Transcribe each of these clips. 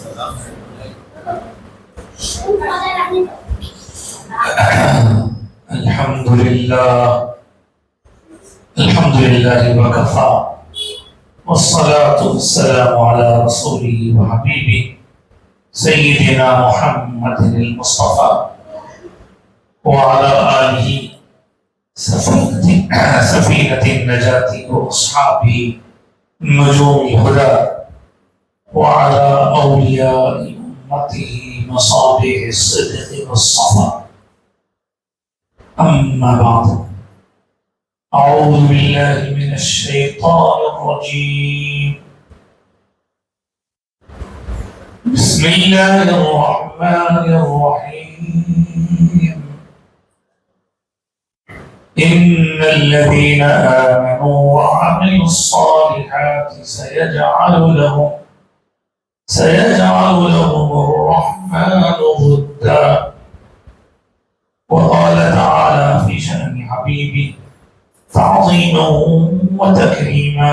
الحمد لله وكفى والصلاة والسلام على رسوله وحبيبه سيدنا محمد المصطفى وعلى آله سفينة النجاة وأصحابه نجوم الهدى وعلى أولياء أمته مصابيح الصدق والصفا. أما بعد، أعوذ بالله من الشيطان الرجيم. بسم الله الرحمن الرحيم. إن الذين آمنوا وعملوا الصالحات سيجعل لهم الرحمن ودا. وقال تعالى في شأن حبيبه تعظيما وتكريما: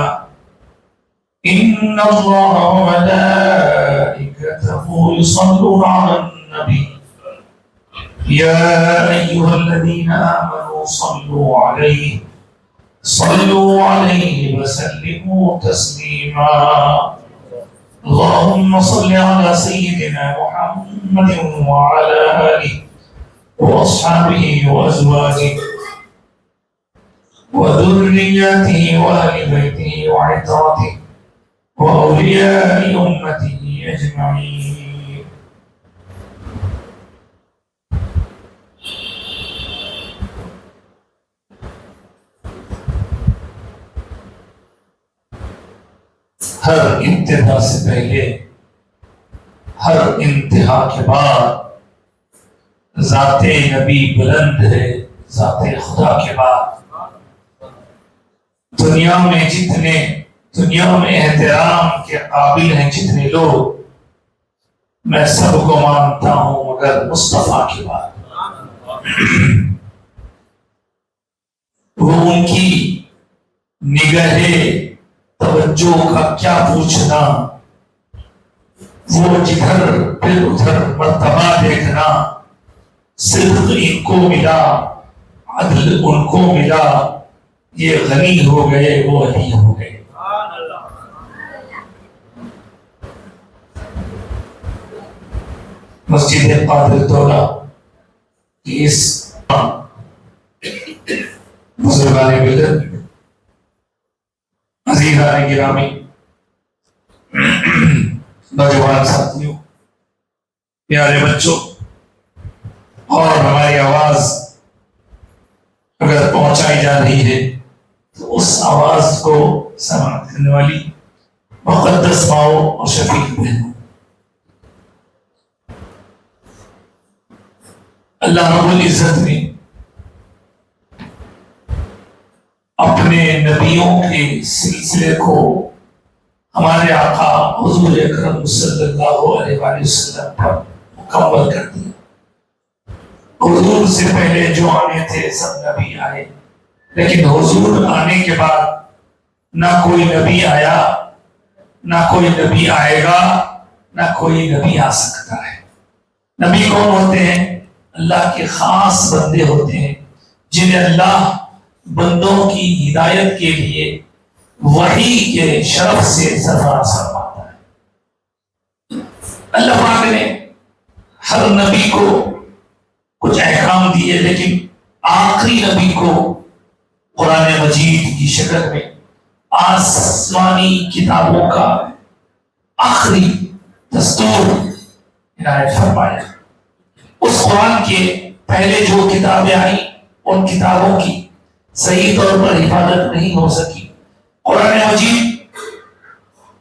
إن الله وملائكته يصلون على النبي يا أيها الذين آمنوا صلوا عليه وسلموا تسليما. اللهم صل على سيدنا محمد وعلى آله وأصحابه وأزواجه وذرياته وأهل بيته وعترته وأولياء أمته أجمعين. ہر ابتدا سے پہلے، ہر انتہا کے بعد ذات نبی بلند ہے. ذات خدا کے بعد دنیا میں احترام کے قابل ہیں جتنے لوگ، میں سب کو مانتا ہوں مگر مصطفیٰ کے بعد. وہ ان کی نگاہ توجہ کا کیا پوچھنا، وہ جدھر پھر ادھر مرتبہ دیکھنا. صدق ان کو ملا، عدل ان کو ملا، یہ غنی ہو گئے وہ علی ہو گئے. مسجد قادر دولہ کی اس بزرگان ملت، عزیزان گرامی، نوجوان ساتھیوں، پیارے بچوں، اور ہماری آواز اگر پہنچائی جا رہی ہے تو اس آواز کو سماعت کرنے والی مقدس ماؤں اور شفیق بہنوں، اللہ رب العزت نے اپنے نبیوں کے سلسلے کو ہمارے آقا حضور اکرم صلی اللہ علیہ وسلم پر مکمل کر دیا. حضور سے پہلے جو آنے تھے سب نبی آئے، لیکن حضور آنے کے بعد نہ کوئی نبی آیا، نہ کوئی نبی آئے گا، نہ کوئی نبی آ سکتا ہے. نبی کون ہوتے ہیں؟ اللہ کے خاص بندے ہوتے ہیں جنہیں اللہ بندوں کی ہدایت کے لیے وحی کے شرف سے سرفراز فرماتا ہے. اللہ پاک نے ہر نبی کو کچھ احکام دیے، لیکن آخری نبی کو قرآن مجید کی شکل میں آسمانی کتابوں کا آخری دستور عنایت فرمایا. اس قرآن کے پہلے جو کتابیں آئیں ان کتابوں کی صحیح طور پر حفاظت نہیں ہو سکی. قرآن مجید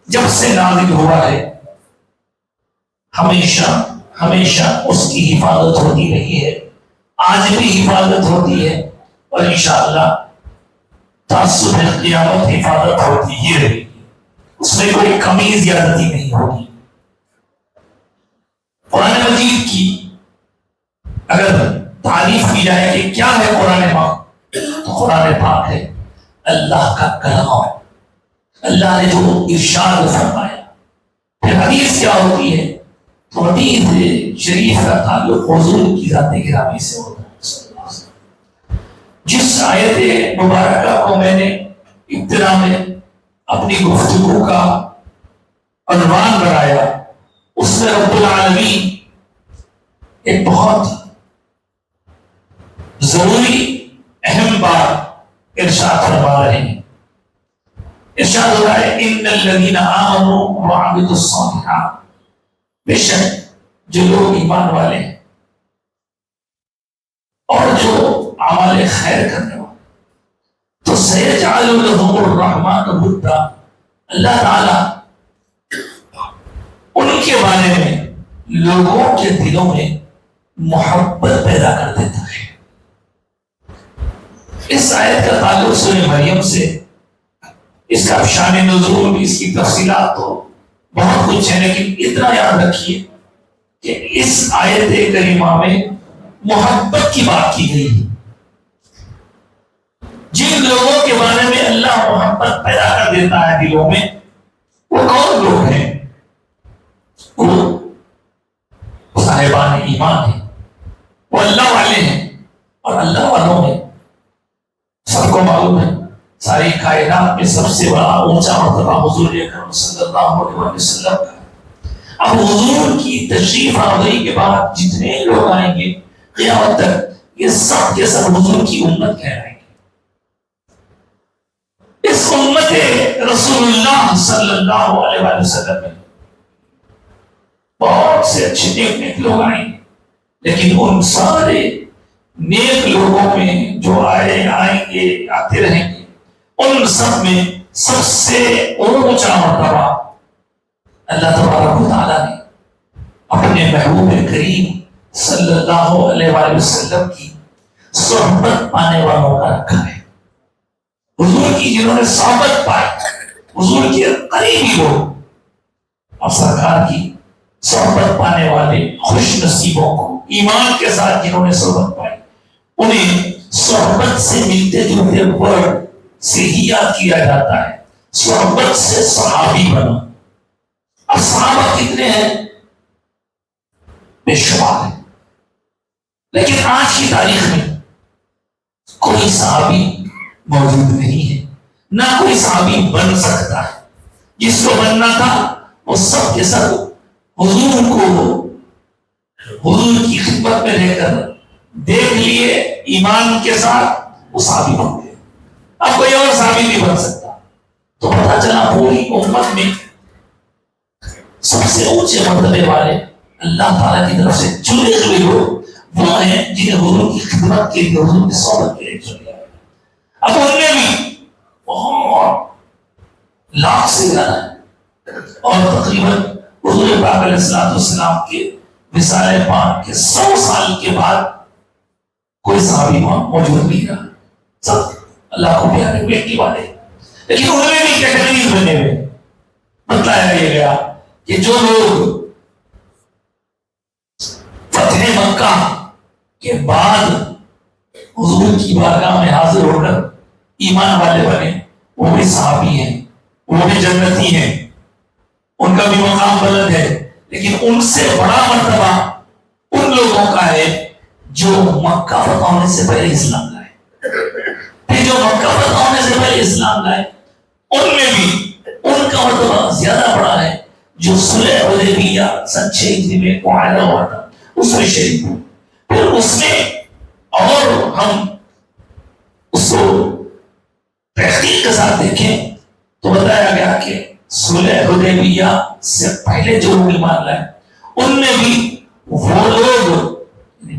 جب سے نازل ہوا ہے ہمیشہ اس کی حفاظت ہوتی رہی ہے، آج بھی حفاظت ہوتی ہے، اور انشاءاللہ تعصب قیامت حفاظت ہوتی ہی رہے گی. اس میں کوئی کمی زیادتی نہیں ہوگی. قرآن مجید کی اگر تعریف کی جائے کہ کیا ہے قرآن پاک، تو قرآن پاک ہے اللہ کا کلام. اللہ نے جو ارشاد فرمایا. پھر حدیث کیا ہوتی ہے؟ تو حدیث شریف کا تعلق حضور کی ذات گرامی سے ہوتا ہے صلی اللہ علیہ وسلم۔ جس آیت مبارکہ کو میں نے ابتدا میں اپنی گفتگو کا عنوان بنایا، اس میں رب العالمین ایک بہت ضروری اہم بات ارشاد فرما رہے ہیں۔ ارشاد ہو رہا ہے ان الذین آمنوا وعملوا الصالحات، بے شک جو لوگ ایمان والے ہیں اور جو اعمال خیر کرنے والے، تو سیجعل لهم الرحمن ودا، اللہ تعالی ان کے بارے میں لوگوں کے دلوں میں محبت پیدا کر دیتا ہے۔ اس آیت کا تعلق سورہ مریم سے، اس کا شان نزول، اس کی تفصیلات تو بہت کچھ ہے، لیکن اتنا یاد رکھیے کہ اس آیت کریمہ میں محبت کی بات کی گئی ہے۔ جن لوگوں کے بارے میں اللہ محبت پیدا کر دیتا ہے دلوں میں، وہ کون لوگ ہیں؟ وہ صاحبان ایمان ہیں، وہ اللہ والے ہیں، اور اللہ والوں میں سب کو معلوم ہے ساری کائنات میں سب سے بڑا اونچا مرتبہ حضور اکرم صلی اللہ علیہ وسلم کا۔ اب حضور کی تشریف آوری کے بعد جتنے لوگ آئیں گے قیامت تک، یہ سب کے سب حضور کی امت کہلائیں گے۔ اس امت رسول اللہ صلی اللہ علیہ وسلم میں بہت سے اچھے نیک نیک لوگ آئیں گے، لیکن ان سارے نیک لوگوں میں جو آئیں گے آتے رہیں گے، ان سب میں سب سے اونچا مرتبہ اللہ تبارک و تعالیٰ نے اپنے محبوب کریم صلی اللہ علیہ وآلہ وسلم کی صحبت پانے والوں کا رکھا ہے۔ حضور کی جنہوں نے صحبت پائی، حضور کے قریبی لوگ، اور سرکار کی صحبت پانے والے خوش نصیبوں کو، ایمان کے ساتھ جنہوں نے صحبت پائی، انہیں صحبت سے ملتے جلتے ورڈ سے ہی یاد کیا جاتا ہے، صحبت سے صحابی بنا۔ اب صحابہ کتنے ہیں؟ بے شمار ہیں، لیکن آج کی تاریخ میں کوئی صحابی موجود نہیں ہے، نہ کوئی صحابی بن سکتا ہے۔ جس کو بننا تھا وہ سب کے سب حضور کو حضور کی خدمت میں رہ کر دیکھ لیے، ایمان کے ساتھ وہ صحابی بن گئے۔ اب کوئی اور صحابی نہیں بن سکتا۔ تو پتہ چلا پوری امت میں سب سے اونچے مرتبے والے اللہ تعالیٰ کی طرف سے چنے ہوئے لوگ وہ ہیں جنہیں حضور کی خدمت کے لیے، حضور کی صحبت کے لیے چنا گیا۔ اب ان میں بھی بہت لاکھ سے زیادہ ہے، اور تقریباً حضور پاک علیہ السلام کے وصال پاک کے 100 سال کے بعد کوئی صحابی موجود نہیں رہا، سب اللہ کو پیارے بیٹی والے۔ لیکن ان میں بھی کیٹیگریز بنے ہوئے، بتلایا گیا کہ جو لوگ فتح مکہ کے بعد حضور کی بارگاہ میں حاضر ہو کر ایمان والے بنے، وہ بھی صحابی ہیں، وہ بھی جنتی ہیں، ان کا بھی مقام بلند ہے۔ لیکن ان سے بڑا مرتبہ ان لوگوں کا ہے جو مکہ فتح ہونے سے پہلے اسلام لائے۔ پھر جو مکہ فتح ہونے سے پہلے اسلام لائے، ان میں بھی ان کا مرتبہ زیادہ بڑا ہے، جو صلح حدیبیہ سن 6 ہجری میں معاہدہ ہوا تھا اس میں شریک ہوئے۔ پھر اس میں اور ہم اس کو تحقیق کے ساتھ دیکھیں تو بتایا گیا کہ صلح حدیبیہ سے پہلے جو لوگ ایمان لائے، ان میں بھی وہ لوگ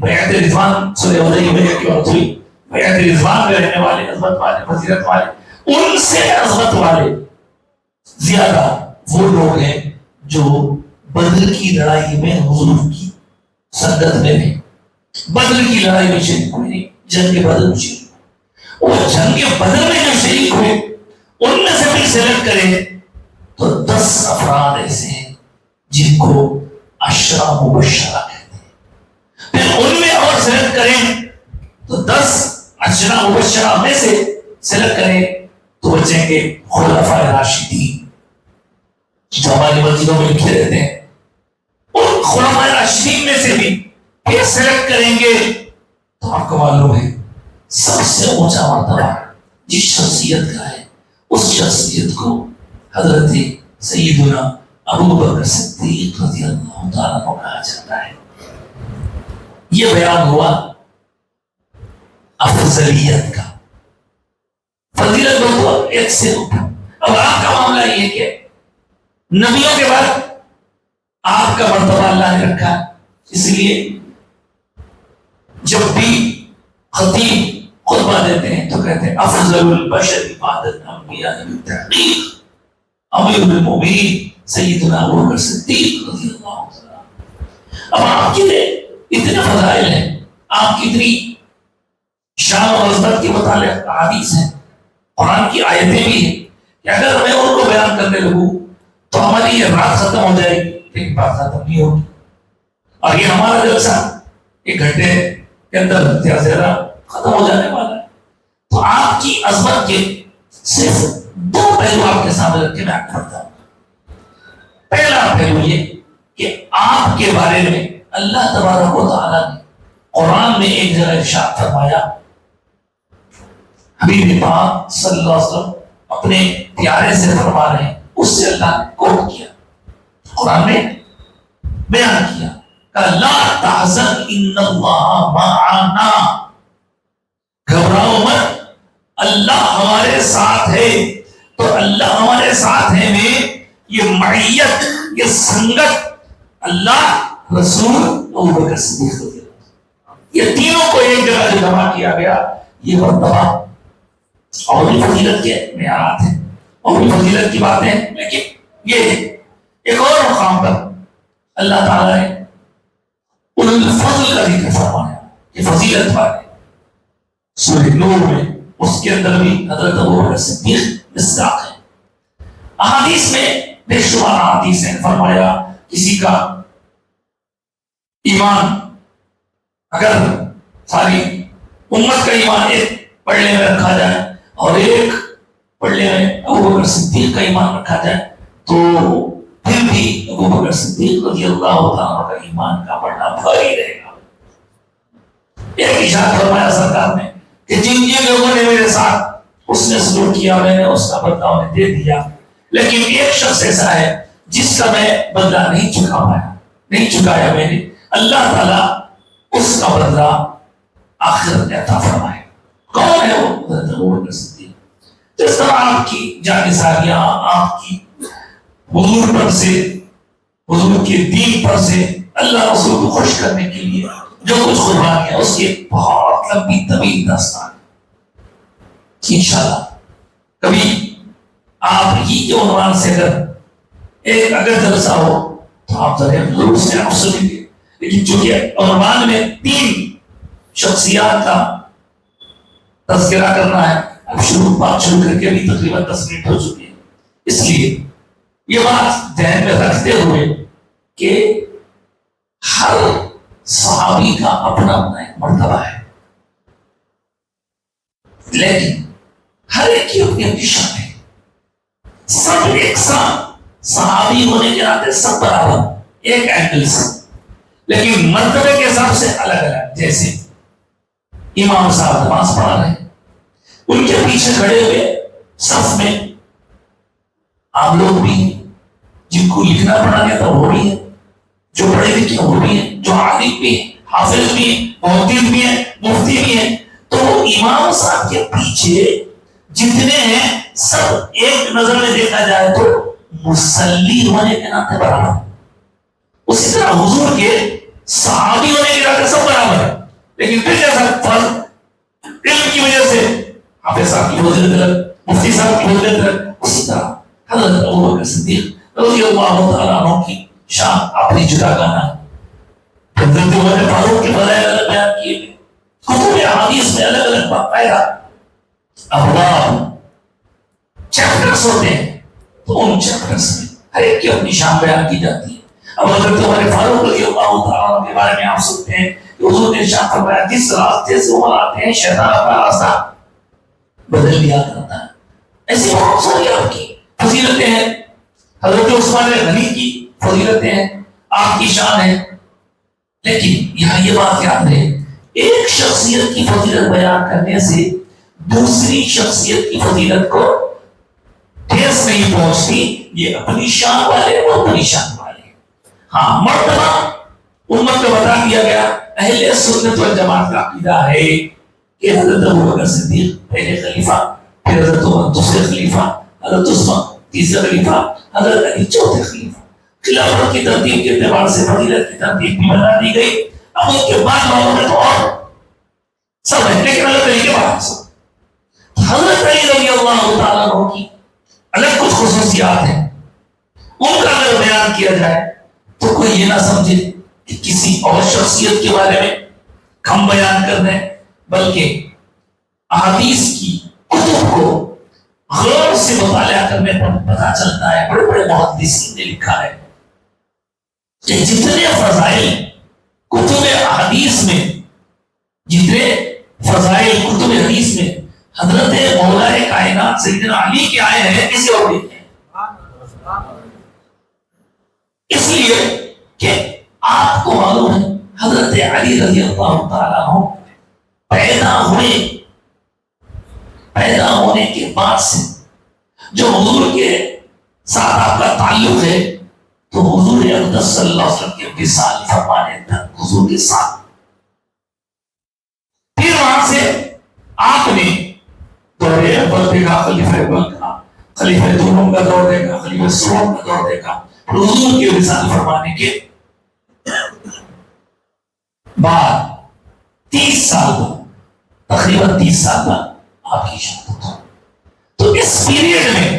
بیعت رضوان، صلح حدیبیہ کی بات ہوئی، بیعت رضوان میں رہنے والے، عظمت والے، فضیلت والے، ان سے عظمت والے زیادہ وہ لوگ ہیں جو بدر کی لڑائی میں حضور کی سنگت میں بھی، بدر کی لڑائی میں شریک ہوئے، جنگ بدر میں شریک ہوئے۔ اور جنگ بدر میں جو شریک ہوئے ان میں سے بھی سلیکٹ کریں تو 10 افراد ایسے ہیں جن کو عشرہ مبشرہ کہتے ہیں۔ پھر ان میں اور سلیکٹ کریں تو 10 عشرہ مبشرہ میں سے سلیکٹ کریں تو بچیں گے خلفائے راشدین جو ہماری مسجدوں میں لکھے رہتے ہیں، ان خلفائے راشدین میں سے بھی یہ سلیکٹ کریں گے تو آپ کو معلوم ہے سب سے اونچا مرتبہ جس شخصیت کا ہے اس شخصیت کو حضرت سیدنا ابو بکر صدیق رضی اللہ تعالیٰ کو کہا جاتا ہے. یہ بیان ہوا افضلیت کا. فضیلت بہت ایک سے اوپر. اب آپ کا معاملہ یہ کہ نبیوں کے بعد آپ کا مرتبہ اللہ نے رکھا. اس لیے جب بھی خطیب خطبہ دیتے ہیں تو کہتے ہیں افضل البشر بعد الانبیاء بالتحقیق امیر المؤمنین سیدنا ابو بکر صدیق رضی اللہ عنہ. اب آپ کے اتنے فضائل ہیں, آپ کی اتنی شان و عظمت کے متعلق احادیث ہیں, قرآن کی آیتیں بھی ہیں کہ اگر میں ان کو بیان کرنے لگوں تو ہماری یہ رات ختم ہو جائے گی, لیکن بات ختم نہیں ہوگی. اور یہ ہمارا جلسہ 1 گھنٹے کے اندر زیادہ ختم ہو جانے والا ہے. تو آپ کی عظمت کے صرف 2 پہلو آپ کے سامنے رکھ کے میں آپ کو بتاؤں. پہلا پہلو یہ کہ آپ کے بارے میں اللہ تبارک و تعالیٰ نے قرآن میں ایک جگہ ارشاد فرمایا, حبیب پاک صلی اللہ علیہ وسلم اپنے پیارے سے فرما رہے ہیں, اس سے اللہ نے کوٹ کیا, قرآن میں بیان کیا کہ لا تحزن ان اللہ معنا, گھبراؤ مت اللہ ہمارے ساتھ ہے. تو اللہ ہمارے ساتھ ہے میں یہ معیت, یہ سنگت اللہ, رسول, ابو بکر صدیق, یہ تینوں کو ایک جگہ جمع کیا گیا. یہ مرتبہ اور بھی فضیلت کے معیارات ہیں اور بھی فضیلت کی باتیں ہیں, لیکن یہ ایک اور مقام پر اللہ تعالیٰ نے ان الفضل کا ذکر فرمایا کہ فضیلت والے سورہ نور میں, اس کے اندر بھی حضرت ابو بکر صدیق مصداق ہے. احادیث میں بے شمار احادیث ہیں, فرمایا کسی کا ایمان اگر ساری امت کا ایمان ایک پڑھنے میں رکھا جائے اور ایک پڑھنے میں ابو بکر صدیق کا ایمان رکھا جائے تو پھر بھی ابو بکر صدیق رضی اللہ تعالیٰ کا ایمان کا پڑھنا بھاری رہے گا. ایک ارشاد فرمایا سرکار نے کہ جن جن لوگوں نے میرے ساتھ اس نے سلوک کیا میں نے اس کا بدلہ انہیں دے دیا, لیکن ایک شخص ایسا ہے جس کا میں بدلہ نہیں چکا پایا, نہیں چکایا میں نے, اللہ تعالیٰ اس کا بدلہ آخرت میں عطا فرمائے. کون ہے وہ؟ حضرت ابو بکر صدیق. جس طرح آپ کی جانثاریاں, آپ کی حضور پر سے, حضور کے دین پر سے اللہ رسول کو خوش کرنے کے لیے جو کچھ قربان کیا, اس کی بہت لمبی طویل داستان. انشاءاللہ کبھی آپ ہی کے عنوان سے اگر جلسہ ہو تو آپ ضرور اس میں آپ سنیں گے, لیکن چونکہ عنوان میں 3 شخصیات کا تذکرہ کرنا ہے, اب بات شروع کر کے بھی تقریباً 10 منٹ ہو چکے ہیں, اس لیے یہ بات ذہن میں رکھتے ہوئے کہ ہر صحابی کا اپنا اپنا ایک مرتبہ ہے, لیکن ہر ایک کی اپنی اپنی شان ہے. سب ایک ساتھ صحابی ہونے کے ناطے سب برابر ایک اینگل سے, لیکن مرتبے کے حساب سے الگ الگ. جیسے امام صاحب نماز پڑھا رہے ہیں, ان کے پیچھے کھڑے ہوئے صف میں آپ لوگ بھی ہیں, جن کو لکھنا پڑھا گیا تھا وہ بھی ہے, جو پڑھے لکھے وہ بھی ہیں, جو عالم بھی ہیں, حافظ بھی ہیں, محدث بھی ہیں, مفتی بھی ہیں. تو امام صاحب کے پیچھے جتنے ہیں سب ایک نظر میں دیکھا جائے تو مصلی ہونے کے ناطے برابر. اسی طرح حضور کے صحابی ہونے کے ناطے سب برابر ہے, لیکن پھر جیسا فرض علم کی وجہ سے حافظ صاحب کی فضیلت الگ, مفتی صاحب کی فضیلت الگ, اسی طرح حضرت ابو بکر صدیق رضی اللہ تعالیٰ عنہ کی شان اپنی جدا گانا ہے. حضرت عمر فاروق کے فضائل الگ بیان کیے گئے, کتب احادیث میں الگ الگ باقاعدہ ابواب چیپٹرز ہوتے ہیں, تو ان چیپٹرز میں ہر ایک کی اپنی شان بیان کی جاتی ہے. اب حضرت عمر فاروق رضی اللہ تعالیٰ عنہ کے بارے میں آپ سنتے ہیں کہ حضور نے ارشاد فرمایا جس راستے سے عمر آتے ہیں شیطان اپنا راستہ بدل دیا کرتا ہے. ایسی بہت ساری آپ کی فضیلتیں ہیں. حضرت عثمان غنی کی فضیلتیں ہیں, آپ کی شان ہے، لیکن یہاں یہ بات یاد رہے، ایک شخصیت کی فضیلت بیان کرنے سے دوسری شخصیت کی فضیلت کو ٹھیس نہیں پہنچتی. یہ اپنی شان والے، وہ اپنی شان والے. ہاں مرتبہ امت کو بتا دیا گیا. اہل سنت والجماعت کا عقیدہ ہے کہ حضرت ابوبکر صدیق پہلے خلیفہ، پھر حضرت عمر دوسرے خلیفہ، حضرت عثمان تیسرے خلیفہ، حضرت علی چوتھے خلیفہ. خلافت کی ترتیب کے اعتبار سے فضیلت کی ترتیب بھی بنا دی گئی. اب اس کے بعد لوگوں نے تو اور سب ہے، لیکن حضرت علی کے بعد حضرت علی رضی اللہ تعالیٰ عنہ کی الگ کچھ خصوصیات ہیں. ان کا اگر بیان کیا جائے تو کوئی یہ نہ سمجھے کہ کسی اور شخصیت کے بارے میں ہم بیان کر رہے ہیں، بلکہ احادیث کی کتب کو غور سے مطالعہ کرنے پر پتہ چلتا ہے. بڑے بڑے محدثین نے لکھا ہے کہ جتنے فضائل کتب حدیث میں، جتنے فضائل کتب حدیث میں حضرت مولا کائنات سیدنا علی کے آئے ہیں، کسی اور نہیں ہیں. اس لیے کہ آپ کو معلوم ہے حضرت علی رضی اللہ تعالیٰ عنہ پیدا ہونے کے بعد سے جو حضور کے ساتھ آپ کا تعلق ہے، تو حضور اقدس صلی اللہ علیہ وسلم کے وصال فرمانے تک حضور کے ساتھ. پھر وہاں سے آپ نے دور اول دیکھا، خلیفہ اول کا، خلیفہ دوم کا دور دیکھا، خلیفہ سوم کا دور دیکھا. حضور کے وصال فرمانے کے بعد 30 سال بعد، تقریباً 30 سال بعد آپ کی شہادت ہو. تو اس پیریڈ میں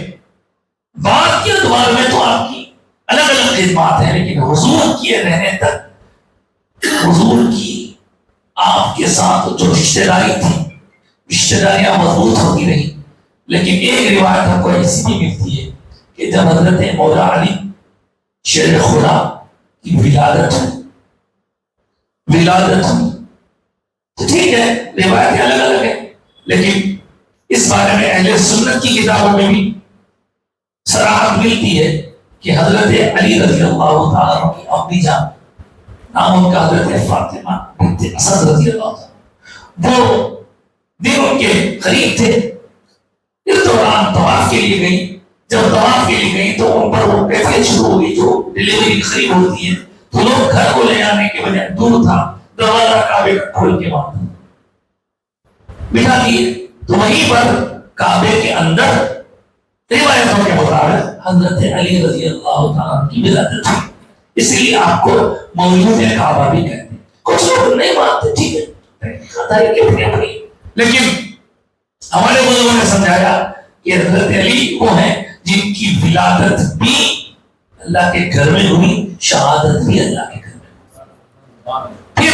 بعد کے ادوار میں تو آپ کی الگ الگ خدمات ہیں، لیکن حضور کے رہنے تک حضور کی آپ کے ساتھ جو رشتہ داری تھی، رشتہ داریاں مضبوط ہوتی رہی. لیکن ایک روایت ہم کو ایسی بھی ملتی ہے کہ جب حضرت مولا علی شیر خدا کی ولادت ہوئی تو ٹھیک ہے، روایتیں الگ الگ ہیں، لیکن اس بارے میں اہل سنت کی کتابوں میں بھی صراحت ملتی ہے کہ حضرت علی رضی اللہ تعالیٰ عنہ کی امی جان، نام ان کا حضرت فاطمہ بنت اسد رضی اللہ تعالیٰ، وہ دن ان کے قریب تھے. اس دوران طواف کے لیے گئی. جب طواف کے لیے گئی تو ان پر وہ کیفیت شروع ہو گئی جو ڈلیوری قریب ہوتی ہے. تو لوگ گھر کو لے آنے کے بجائے دور تھا، دروازہ کعبے کا کھول کے وہاں بٹھا دیے. تو وہیں پر کعبے کے اندر روایتوں کے مطابق حضرت علی رضی اللہ تعالیٰ کی ولادت ہوئی. اس لیے آپ کو مولود کعبہ بھی کہتے ہیں. کچھ لوگ نہیں مانتے، ٹھیک ہے، لیکن ہمارے بزرگوں نے سمجھایا کہ حضرت علی وہ ہیں جن کی ولادت بھی اللہ کے گھر میں ہوئی، شہادت بھی اللہ کے گھر میں. پھر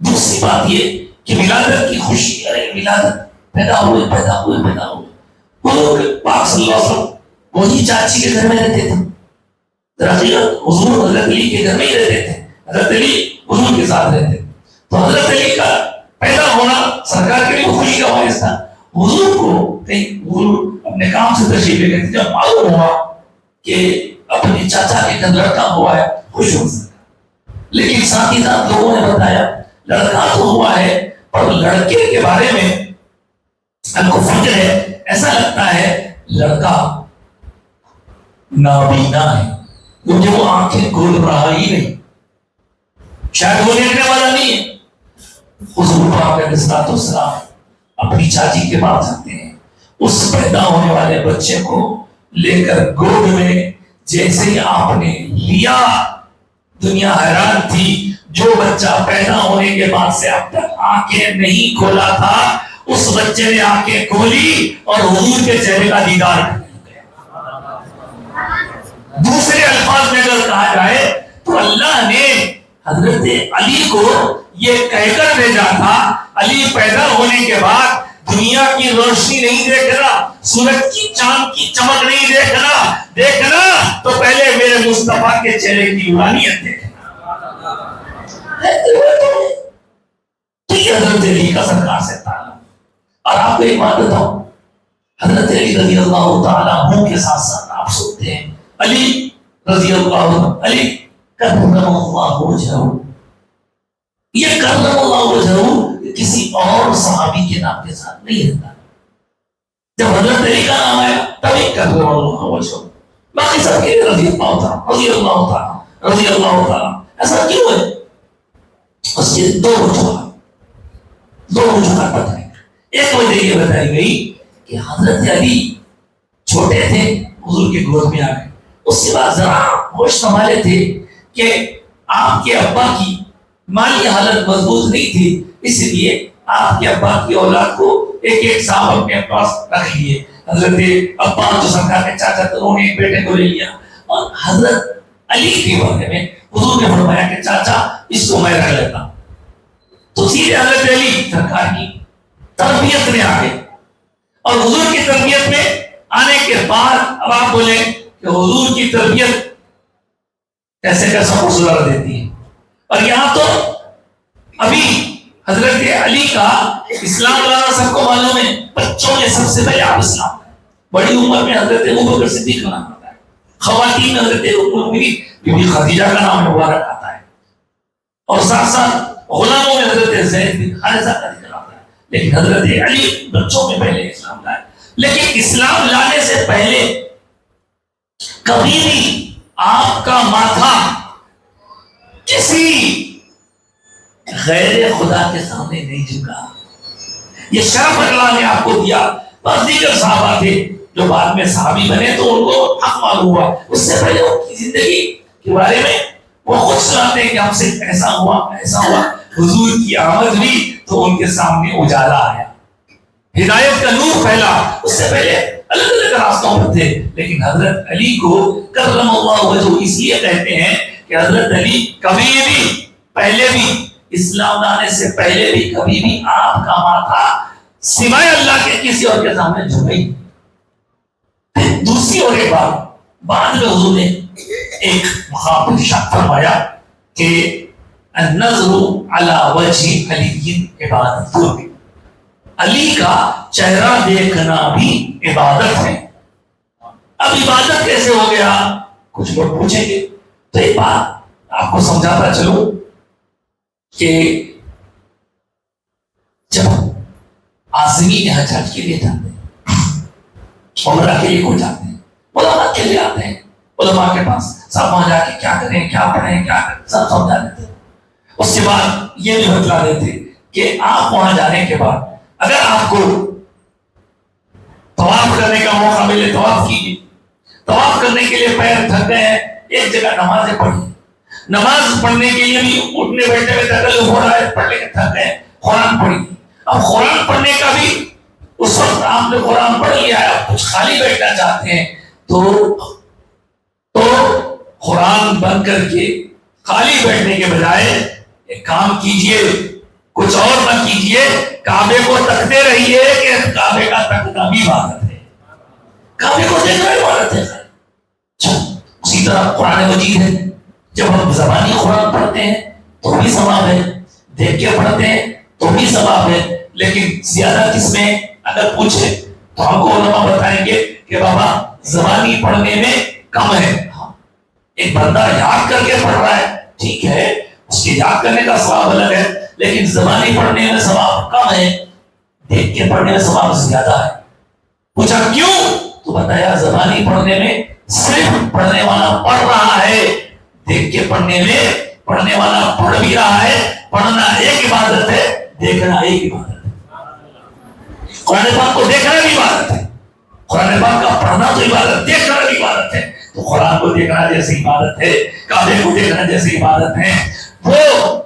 دوسری بات یہ کہ ولادت کی خوشی، ارے ولادت پیدا ہوئے حضور پاک صلی اللہ علیہ وسلم وہی چاچی کے گھر میں رہتے تھے. حضرت علی کے گھر میں ہی رہتے تھے، حضرت علی حضور کے ساتھ رہتے. تو حضرت علی کا پیدا ہونا سرکار کے لیے خوشی کا باعث تھا. حضور کو کہیں حضور اپنے کام سے تشریف لے گئے تھے، جب معلوم ہوا کہ اپنے چاچا کے گھر لڑکا ہوا ہے، خوش ہو سکتا. لیکن ساتھ ہی ساتھ لوگوں نے بتایا لڑکا تو ہوا ہے پر لڑکے کے بارے میں ہم کو فکر ہے، ایسا لگتا ہے لڑکا نابینا ہے، کیونکہ وہ آنکھیں کھول رہا ہی نہیں، شاید وہ دیکھنے والا نہیں ہے. حضور پاک علیہ الصلوۃ والسلام اپنی چاچی کے پاس آتے ہیں. اس پیدا ہونے والے بچے کو لے کر گود میں جیسے ہی آپ نے لیا، دنیا حیران تھی. جو بچہ پیدا ہونے کے بعد سے اب تک آنکھیں نہیں کھولا تھا، اس بچے نے آنکھیں کھولی اور حضور کے چہرے کا دیدار کر لیا. دوسرے الفاظ میں اگر کہا جائے تو اللہ نے حضرت علی کو یہ کہہ کر بھیجا تھا، علی پیدا ہونے کے بعد دنیا کی روشنی نہیں دیکھنا، سورج کی چاند کی چمک نہیں دیکھنا تو پہلے میرے مصطفیٰ کے چہرے کی نورانیت دیکھنا. حضرت علی کا سرکار سے تعلق. اور آپ کو ایک بات بتاؤں، حضرت علی رضی اللہ تعالیٰ عنہ کے ساتھ ساتھ آپ سنتے ہیں علی رضی اللہ عنہ، علی کرم اللہ وجہہ، یہ کرم اللہ وجہہ کسی اور صحابی کے نام کے ساتھ نہیں رہتا. جب حضرت علی کا نام آیا تبھی کرم اللہ وجہہ، باقی سب کے رضی اللہ تعالیٰ رضی اللہ تعالیٰ رضی اللہ تعالیٰ. ایسا کیوں ہے؟ اس کے دو وجوہات بتائیں. ایک وجہ یہ بتائی گئی کہ حضرت علی چھوٹے تھے، حضور کے گود میں آ گئے. اس کے بعد ذرا ہوش سنبھالے تھے کہ آپ کے ابا کی مالی حالت مضبوط نہیں تھی، اس لیے آپ کے ابا کی اولاد کو ایک ایک صاحب اپنے پاس رکھ لیے. حضرت ابا جو سرکار کے چاچا تھے انہوں نے ایک بیٹے کو لے لیا، اور حضرت علی کے بارے میں حضور نے فرمایا کہ چاچا اس کو میں رکھ لیتا. تو سیدھے حضرت علی سرکار کی تربیت میں آ گئے، اور حضور کی تربیت میں آنے کے بعد اب آپ بولیں کہ حضور کی تربیت کیسے کیسا حضور دیتی ہے. اور یہاں تو ابھی حضرت علی کا اسلام لانا سب کو معلوم ہے، بچوں میں سب سے پہلے آپ اسلام ہے. بڑی عمر میں حضرت ابوبکر صدیق کا نام آتا ہے، خواتین میں حضرت ام المؤمنین بی بی خدیجہ کا نام مبارک آتا ہے، اور ساتھ ساتھ غلاموں میں حضرت زید بن حارثہ کا ذکر آتا ہے. لیکن حضرت علی بچوں میں پہلے اسلام لائے. لیکن اسلام لانے سے پہلے کبھی بھی آپ کا ماتھا کسی غیر خدا کے سامنے نہیں جھکا. یہ شرف اللہ نے آپ کو دیا. بس دیگر صحابہ تھے جو بعد میں صحابی بنے تو ان کو حق معلوم ہوا. اس سے پہلے ان کی زندگی کے بارے میں وہ خود سناتے ہیں کہ ہم سے ایسا ہوا ایسا ہوا. حضور کی آمد ہوئی تو ان کے سامنے اجالا آیا، ہدایت کا نور پھیلا. اس سے پہلے الگ الگ راستوں پر تھے، لیکن حضرت علی کو کرم اللہ وجہہ اس لیے کہتے ہیں کہ حضرت علی کبھی بھی پہلے بھی اسلام لانے سے پہلے بھی کبھی بھی آپ کا ماتھا سوائے اللہ کے کسی اور کے سامنے جھکا ہی. دوسری اور ایک بات، بعد میں حضور نے ایک مقام پر ارشاد فرمایا کہ النظر علی وجہ علی عبادت، علی کا چہرہ دیکھنا بھی عبادت ہے. اب عبادت کیسے ہو گیا کچھ لوگ پوچھیں گے. تو ایک بات آپ کو سمجھاتا چلوں کہ جب آزمین حج کے لیے جاتے ہیں، عمرہ کے لیے کوئی جاتے ہیں، علماء کے لیے آتے ہیں، علماء کے پاس سب وہاں جا کے کیا کریں کیا پڑھیں کیا کریں سب سمجھا دیتے ہیں. اس کے بعد یہ بھی بتلا دیتے کہ آپ وہاں جانے کے بعد اگر آپ کو طواف کرنے کا موقع ملے طواف کیجیے. طواف کرنے کے لیے پیر تھک گئے ہیں، ایک جگہ نمازیں پڑھی. نماز پڑھنے کے لیے بھی اٹھنے بیٹھنے میں تکلیف ہو رہا ہے، پڑھنے کے تھک گئے، قرآن پڑھی. اب قرآن پڑھنے کا بھی اس وقت آپ نے قرآن پڑھ لیا ہے، اب کچھ خالی بیٹھنا چاہتے ہیں تو قرآن بند کر کے خالی بیٹھنے کے بجائے ایک کام کیجئے، کچھ اور نہ کیجئے، کعبے کو تکتے رہیے کہ کعبے کا تکنا بھی عبادت ہے، کعبے کو دیکھنا عبادت ہے. اسی طرح قرآن مجید ہے، جب ہم زبانی قرآن پڑھتے ہیں تو بھی ثواب ہے، دیکھ کے پڑھتے ہیں تو بھی ثواب ہے. لیکن زیادہ کس میں اگر پوچھے تو ہم کو علماء بتائیں گے کہ بابا زبانی پڑھنے میں کم ہے. ایک بندہ یاد کر کے پڑھ رہا ہے ٹھیک ہے، اس کے یاد کرنے کا ثواب الگ ہے، لیکن زبانی پڑھنے میں ثواب کم ہے، دیکھ کے پڑھنے میں ثواب زیادہ ہے. پوچھا کیوں؟ تو بتایا زبانی پڑھنے میں صرف پڑھنے والا پڑھ رہا ہے، دیکھ کے پڑھنے میں پڑھنے والا پڑھ بھی رہا ہے. پڑھنا ایک عبادت ہے، دیکھنا ایک عبادت ہے. قرآن پاک کو دیکھنا بھی عبادت ہے، قرآن پاک کا پڑھنا تو عبادت، دیکھنا بھی عبادت ہے. تو قرآن کو دیکھنا جیسی عبادت ہے، کعبے کو دیکھنا جیسی عبادت ہے. وہ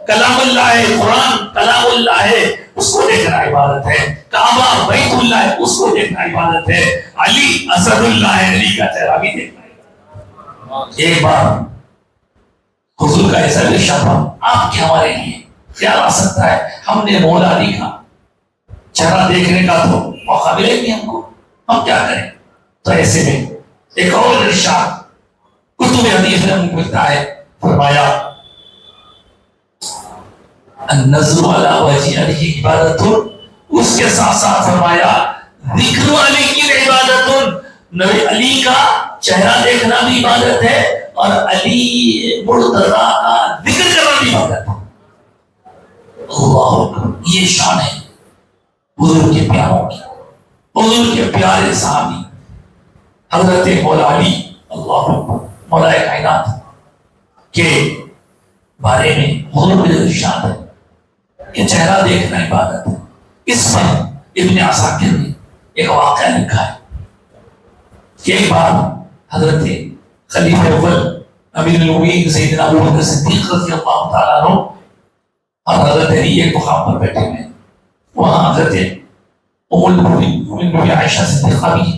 کلام اللہ ہے، قرآن کلام اللہ ہے، اس کو دیکھنا عبادت ہے. کعبہ بیت اللہ ہے، اس کو دیکھنا عبادت ہے. علی اسد اللہ ہے، علی کا چہرہ بھی دیکھنا عبادت ہے. ایک بار حضور کا ایسا بھی شباب آپ کے ہمارے لیے کیا آ سکتا ہے؟ ہم نے مولا علی کا چہرہ دیکھنے کا تو موقع ملے نہیں ہم کو، ہم کیا کریں؟ تو ایسے میں ایک اور ارشاد کتب حدیث میں ملتا ہے، فرمایا النظر علی وجہ علی عبادت، اس کے ساتھ ساتھ فرمایا ذکر علی کی عبادت، نبی علی کا چہرہ دیکھنا بھی عبادت ہے اور علی مرتضی کا ذکر کرنا بھی عبادت ہے۔ اللہ اکبر، یہ شان ہے حضور کے پیاروں کی، حضور کے پیارے صحابی حضرت مولا علی اللہ اکبر مولا کائنات کے بارے میں حضور نے ارشاد ہے کہ چہرہ دیکھنا عبادت ہے۔ اس پر ابن عساکر نے ایک واقعہ لکھا ہے کہ ایک بار حضرت خلیفہ اول امیر المومنین سیدنا ابو بکر صدیق رضی اللہ تعالیٰ عنہ اور حضرت علی ایک مقام پر بیٹھے ہوئے، وہاں حضرت ام المومنین عائشہ صدیقہ بھی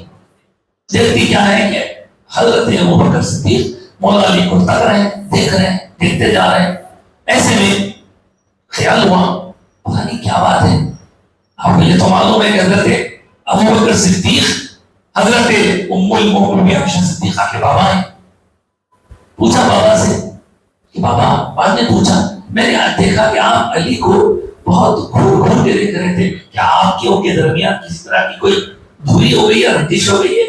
دیکھتی کیا ہے کہ حضرت ابو بکر صدیق مولا علی کو تک رہے ہیں، دیکھ رہے ہیں، دیکھتے جا رہے ہیں۔ ایسے میں خیال ہوا پتہ نہیں کیا بات ہے۔ آپ کو یہ تو معلوم ہے کہ حضرت ابو بکر صدیق حضرت ام المومنین عائشہ صدیقہ کے بابا ہیں۔ پوچھا بابا سے کہ بابا، بعد میں پوچھا میں نے آج دیکھا کہ آپ علی کو بہت گھور گھور کے دیکھ رہے تھے، کیا آپ کے ان کے درمیان کسی طرح کی کوئی دوری ہو گئی ہے، رنجش ہو گئی ہے؟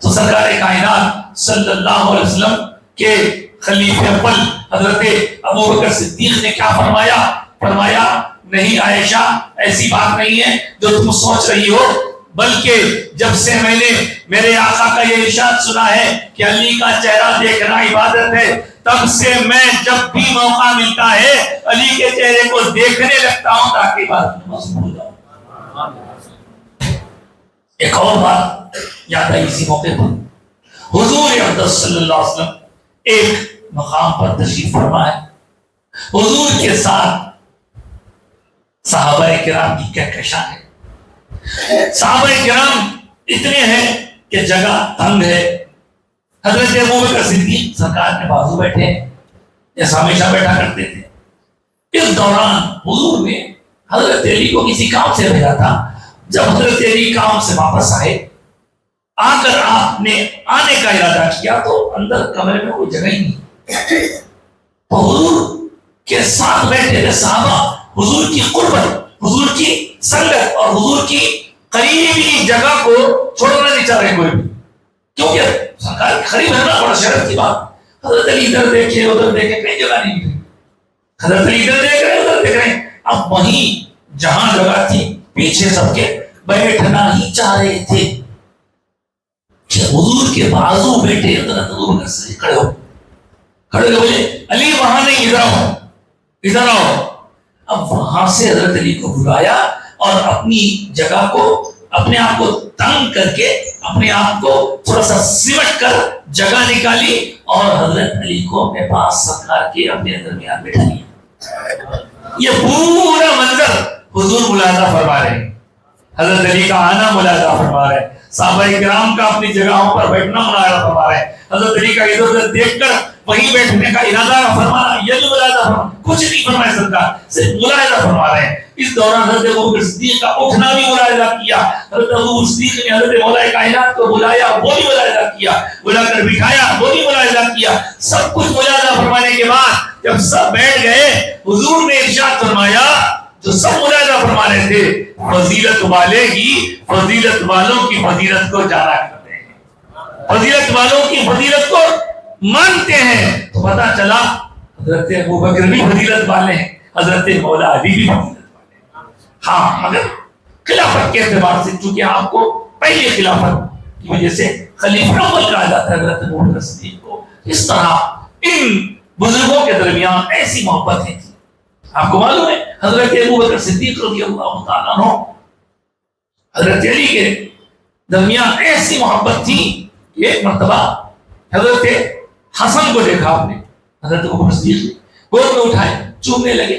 تو سرکار کائنات صلی اللہ علیہ وسلم کے خلیفہ اول حضرت ابو بکر صدیق نے کیا فرمایا؟ فرمایا نہیں عائشہ، ایسی بات نہیں ہے جو تم سوچ رہی ہو، بلکہ جب سے میں نے میرے آقا کا یہ ارشاد سنا ہے کہ علی کا چہرہ دیکھنا عبادت ہے، تب سے میں جب بھی موقع ملتا ہے علی کے چہرے کو دیکھنے لگتا ہوں تاکہ عبادت میں مصروف ہو جاؤں۔ ایک اور بات یاد آئی اسی موقع پر، حضور اقدس صلی اللہ علیہ وسلم ایک مقام پر تشریف فرما ہے، حضور کے ساتھ صحابہ کرام کی کہکشاں ہے۔ صحابہ کرام اتنے ہیں کہ جگہ تنگ ہے، حضرت ابو بکر صدیق سرکار کے بازو بیٹھے ہیں، جیسا ہمیشہ بیٹھا کرتے تھے۔ اس دوران حضور نے حضرت علی کو کسی کام سے بھیجا تھا، جب حضرت علی کام سے واپس آئے، آ کر آپ نے آنے کا ارادہ کیا تو اندر کمرے میں کوئی جگہ ہی نہیں، تو حضور کے ساتھ بیٹھے تھے صحابہ حضور کی قربت، حضور کی سنگت اور حضور کی قریبی جگہ کو چھوڑنا نہیں چاہ رہے کوئی بھی، کیونکہ سرکار کے قریب رہنا بڑا شرف کی بات۔ حضرت علی ادھر دیکھے ادھر دیکھے، کئی جگہ نہیں ملی، حضرت علی ادھر دیکھ رہے ادھر دیکھ رہے، اب وہیں جہاں جگہ تھی پیچھے سب کے بیٹھنا ہی چاہ رہے تھے کہ حضور کے بازو بیٹھے حضرت حضور سے کھڑے ہو بولے علی وہاں نہیں، ادھر آؤ ادھر آؤ۔ اب وہاں سے حضرت علی کو بلایا اور اپنی جگہ کو اپنے آپ کو تنگ کر کے اپنے آپ کو تھوڑا سا سمٹ کر جگہ نکالی اور حضرت علی کو اپنے پاس سرکار کے اپنے درمیان بٹھا لیا۔ یہ پورا منظر حضور ملاحظہ فرما رہے ہیں، حضرت علی کا آنا ملاحظہ فرما رہے ہیں، صحابہ کرام کا اپنی جگہوں پر بیٹھنا ملاحظہ فرما رہے ہیں، حضرت علی کا ادھر ادھر دیکھ کر وہیں بیٹھنے کا ارادہ فرمانا، یہ بھی ملاحظہ فرما، کچھ نہیں فرمائے سرکار، صرف ملاحظہ فرما رہے ہیں۔ اس دوران حضرت ابو بکر صدیق کا اٹھنا بھی ملاحظہ کیا، حضرت ابو بکر صدیق نے حضرت مولا کائنات کو بلایا، وہ بھی ملاحظہ کیا، بلا کر بٹھایا، وہ بھی ملاحظہ کیا۔ سب کچھ ملاحظہ فرمانے کے بعد جب سب بیٹھ گئے، حضور نے ارشاد فرمایا، جو سب ملاحظہ فرما رہے تھے، فضیلت والے ہی فضیلت والوں کی فضیلت کو جانا کرتے ہیں، فضیلت والوں کی فضیلت کو مانتے ہیں۔ تو پتا چلا حضرت ابو بکر بھی فضیلت والے ہیں، حضرت مولا علی بھی فضیلت والے ہیں۔ ہاں، اگر خلافت کے اعتبار سے، چونکہ آپ کو پہلی خلافت کی وجہ سے خلیفہ اول کہا جاتا ہے حضرت ابو بکر صدیق کو، اس طرح ان بزرگوں کے درمیان ایسی محبتیں تھیں۔ آپ کو معلوم ہے حضرت ابو بکر صدیق رضی اللہ تعالیٰ عنہ حضرت علی کے درمیان ایسی محبت تھی کہ ایک مرتبہ حضرت حسن کو دیکھا آپ نے، حضرت ابو بکر صدیق نے گود میں اٹھائے، چومنے لگے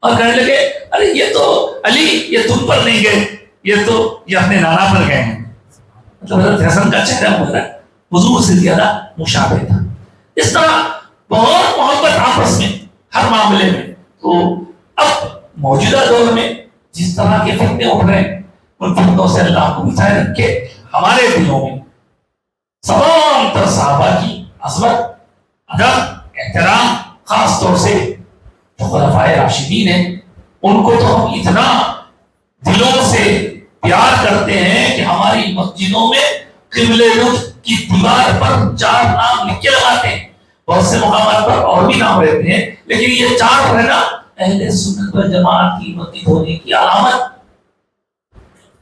اور کہنے لگے ارے یہ تو علی، یہ تم پر نہیں گئے، یہ اپنے نانا پر گئے ہیں۔ مطلب حضرت حسن کا چہرہ مبارک حضور سے زیادہ مشابہ تھا۔ اس طرح بہت محبت آپس میں ہر معاملے میں۔ تو اب موجودہ دور میں جس طرح کے فتنے اٹھ رہے ہیں، ان فتنوں سے اللہ کو بچائے رکھے، ہمارے دلوں میں تمام تر صحابہ کی عظمت، ادب، احترام، خاص طور سے جو خلفائے راشدین ہیں، ان کو تو ہم اتنا دلوں سے پیار کرتے ہیں کہ ہماری مسجدوں میں قبلہ رخ کی دیوار پر 4 نام لکھ کے لگاتے ہیں بہت سے مقامات پر اور بھی نام رہتے ہیں، لیکن یہ 4 ہے نا اہل سنت والجماعت کی مسجد ہونے کی علامت۔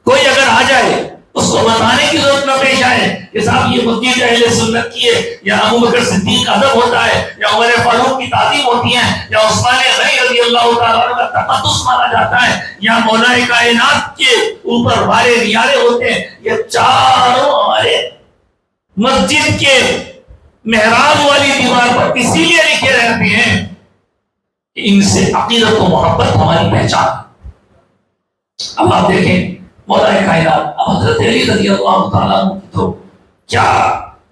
کوئی اگر آ جائے اس کو بتانے کی ضرورت نہ پیش آئے کہ صاحب یہ مسجد اہل سنت کی ہے، یا ابو بکر صدیق کا ادب ہوتا ہے، یا عمر فاروق کی تعظیم ہوتی ہے، یا عثمان غنی رضی اللہ تعالیٰ عنہ کا تقدس مانا جاتا ہے، یا مولا کائنات کے اوپر بارے نیارے ہوتے ہیں، یہ چاروں ہمارے مسجد کے محراب والی دیوار پر اسی لیے لکھے رہتے ہیں کہ ان سے عقیدت و محبت ہماری پہچان ہے۔ اب آپ دیکھیں مولا کائنات اب حضرت علی رضی اللہ تعالیٰ عنہ کی تو کیا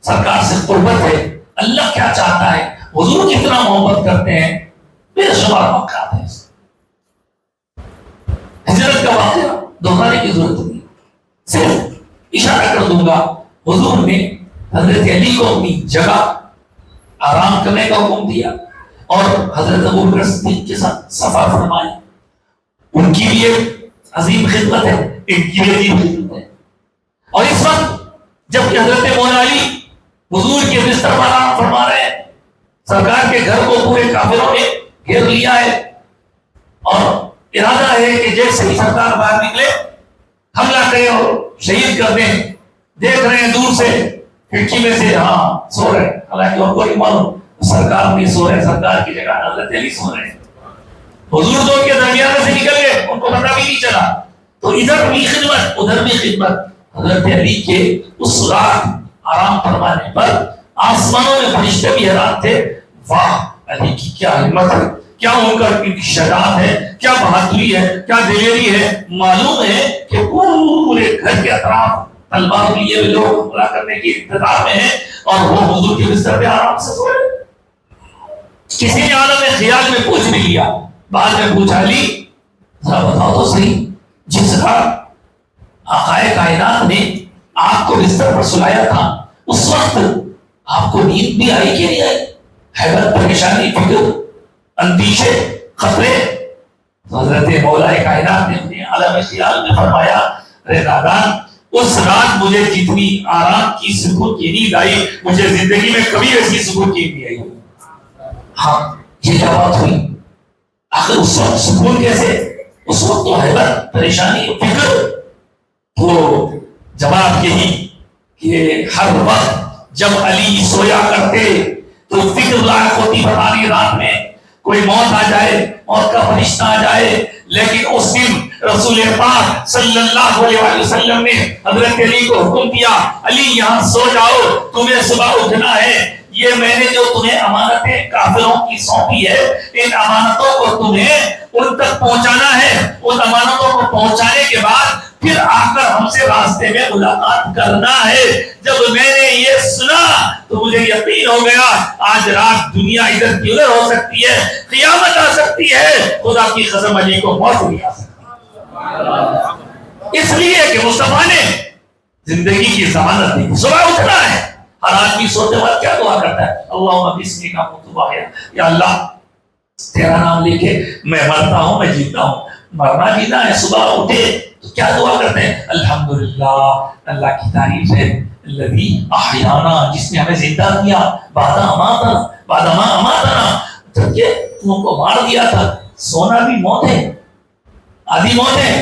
سرکار سے قربت ہے، اللہ کیا چاہتا ہے، حضور کتنا محبت کرتے ہیں، بے شمار واقعات ہیں۔ ہجرت کا واقعہ دہرانے کی ضرورت نہیں، صرف اشارہ کر دوں گا، حضور نے حضرت علی کو اپنی جگہ آرام کرنے کا حکم دیا اور حضرت ابو بکر صدیق کے ساتھ سفر فرمایا۔ ان کی بھی ایک عظیم خدمت ہے، ان کی بھی عظیم خدمت ہے۔ اور اس وقت جب کہ حضرت مولا علی حضور کے بستر پر آرام فرما رہے ہیں، سرکار کے گھر کو پورے کافروں نے گھیر لیا ہے اور ارادہ ہے کہ جیسے ہی سرکار باہر نکلے حملہ کریں اور شہید کر دیں۔ دیکھ رہے ہیں دور سے کھڑکی میں سے ہاں سو رہے، حالانکہ ان کو نہیں معلوم سرکار نہیں سو رہے، سرکار کی جگہ حضرت علی سو رہے ہیں۔ حضور تو کے درمیان سے نکل گئے، ان کو پتہ بھی نہیں چلا۔ تو ادھر بھی خدمت ادھر بھی خدمت۔ حضرت علی کے اس رات آرام فرمانے پر آسمانوں میں فرشتے بھی حیران تھے، واہ علی کی کیا ہمت ہے، کیا ان کا شجاعت ہے، کیا بہادری ہے، کیا دلیری ہے۔ معلوم ہے کہ پورے گھر کے اطراف تلوار لیے ہوئے لوگ حملہ کرنے کی انتظار میں ہیں اور وہ حضور کے بستر پہ آرام سے سو رہے۔ کسی نے عالم خیال میں پوچھ بھی لیا، بعد میں پوچھا علی ذرا بتاؤ تو صحیح، جس رات آقائے کائنات نے آپ کو بستر پر سلایا تھا اس وقت آپ کو نیند بھی آئی کہ نہیں آئی؟ حیرت، پریشانی، فکر، اندیشے، خطرے؟ تو حضرت مولا کائنات نے اپنے عالم خیال میں فرمایا، ارے نادان، اس رات مجھے جتنی آرام کی سکون کی نیند آئی مجھے زندگی میں کبھی ایسی سکون کی نہیں آئی۔ ہاں یہ کیا بات ہوئی؟ آخر اس وقت سکون کیسے؟ اس وقت تو حیرت، پریشانی، فکر۔ تو جواب یہی کہ ہر وقت جب علی سویا کرتے تو فکر لاحق ہوتی پتانی رات میں کوئی موت آ جائے، موت کا فرشتہ آ جائے، لیکن اس دن رسول پاک صلی اللہ علیہ وسلم نے حضرت علی کو حکم دیا، علی یہاں سو جاؤ، تمہیں صبح اٹھنا ہے، یہ میں نے جو تمہیں امانتیں کافروں کی سونپی ہے، ان امانتوں کو تمہیں ان تک پہنچانا ہے، ان امانتوں کو پہنچانے کے بعد پھر آ کر ہم سے راستے میں ملاقات کرنا ہے۔ جب میں نے یہ سنا تو مجھے یقین ہو گیا آج رات دنیا ادھر کی ادھر ہو سکتی ہے، قیامت آ سکتی ہے، خدا کی قسم علی کو موت نہیں آ سکتی۔ اس لیے کہ مصطفیٰ نے زندگی کی ضمانت دی۔ صبح اٹھنا ہے، ہر آدمی سوتے وقت کیا دعا کرتا ہے؟ اللہم بسمک مت واحیا، یا اللہ تیرا نام لے کے میں مرتا ہوں، میں جیتا ہوں۔ مرنا جینا ہے، صبح اٹھے تو کیا دعا کرتے ہیں؟ الحمدللہ، اللہ کی تعریف ہے، الذی احیانا، جس نے ہمیں زندہ کیا، بعد ما اماتنا، جبکہ تم کو مار دیا تھا۔ سونا بھی موت ہے، آدھی موت ہے،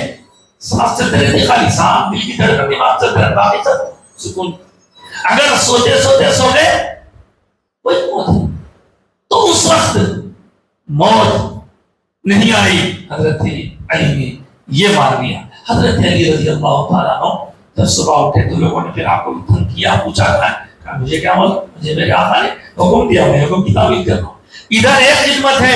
سانس چلتے رہتے، خالی سانس، دل کی دھڑکن، دماغ چلتے رہتا، باقی سب سکون۔ اگر سوتے سوتے سو گئے کوئی موت ہے، تو اس وقت موت نہیں آئی، حضرت علی نے یہ مار دیا۔ حضرت علی رضی اللہ تعالیٰ عنہ جب صبح اٹھے تو لوگوں نے پھر آپ کو تنگ کیا، پوچھا کہا مجھے کیا معلوم، مجھے میرے آقا نے حکم دیا، میں حکم کی تعمیل کر رہا ہوں۔ ادھر ایک خدمت ہے،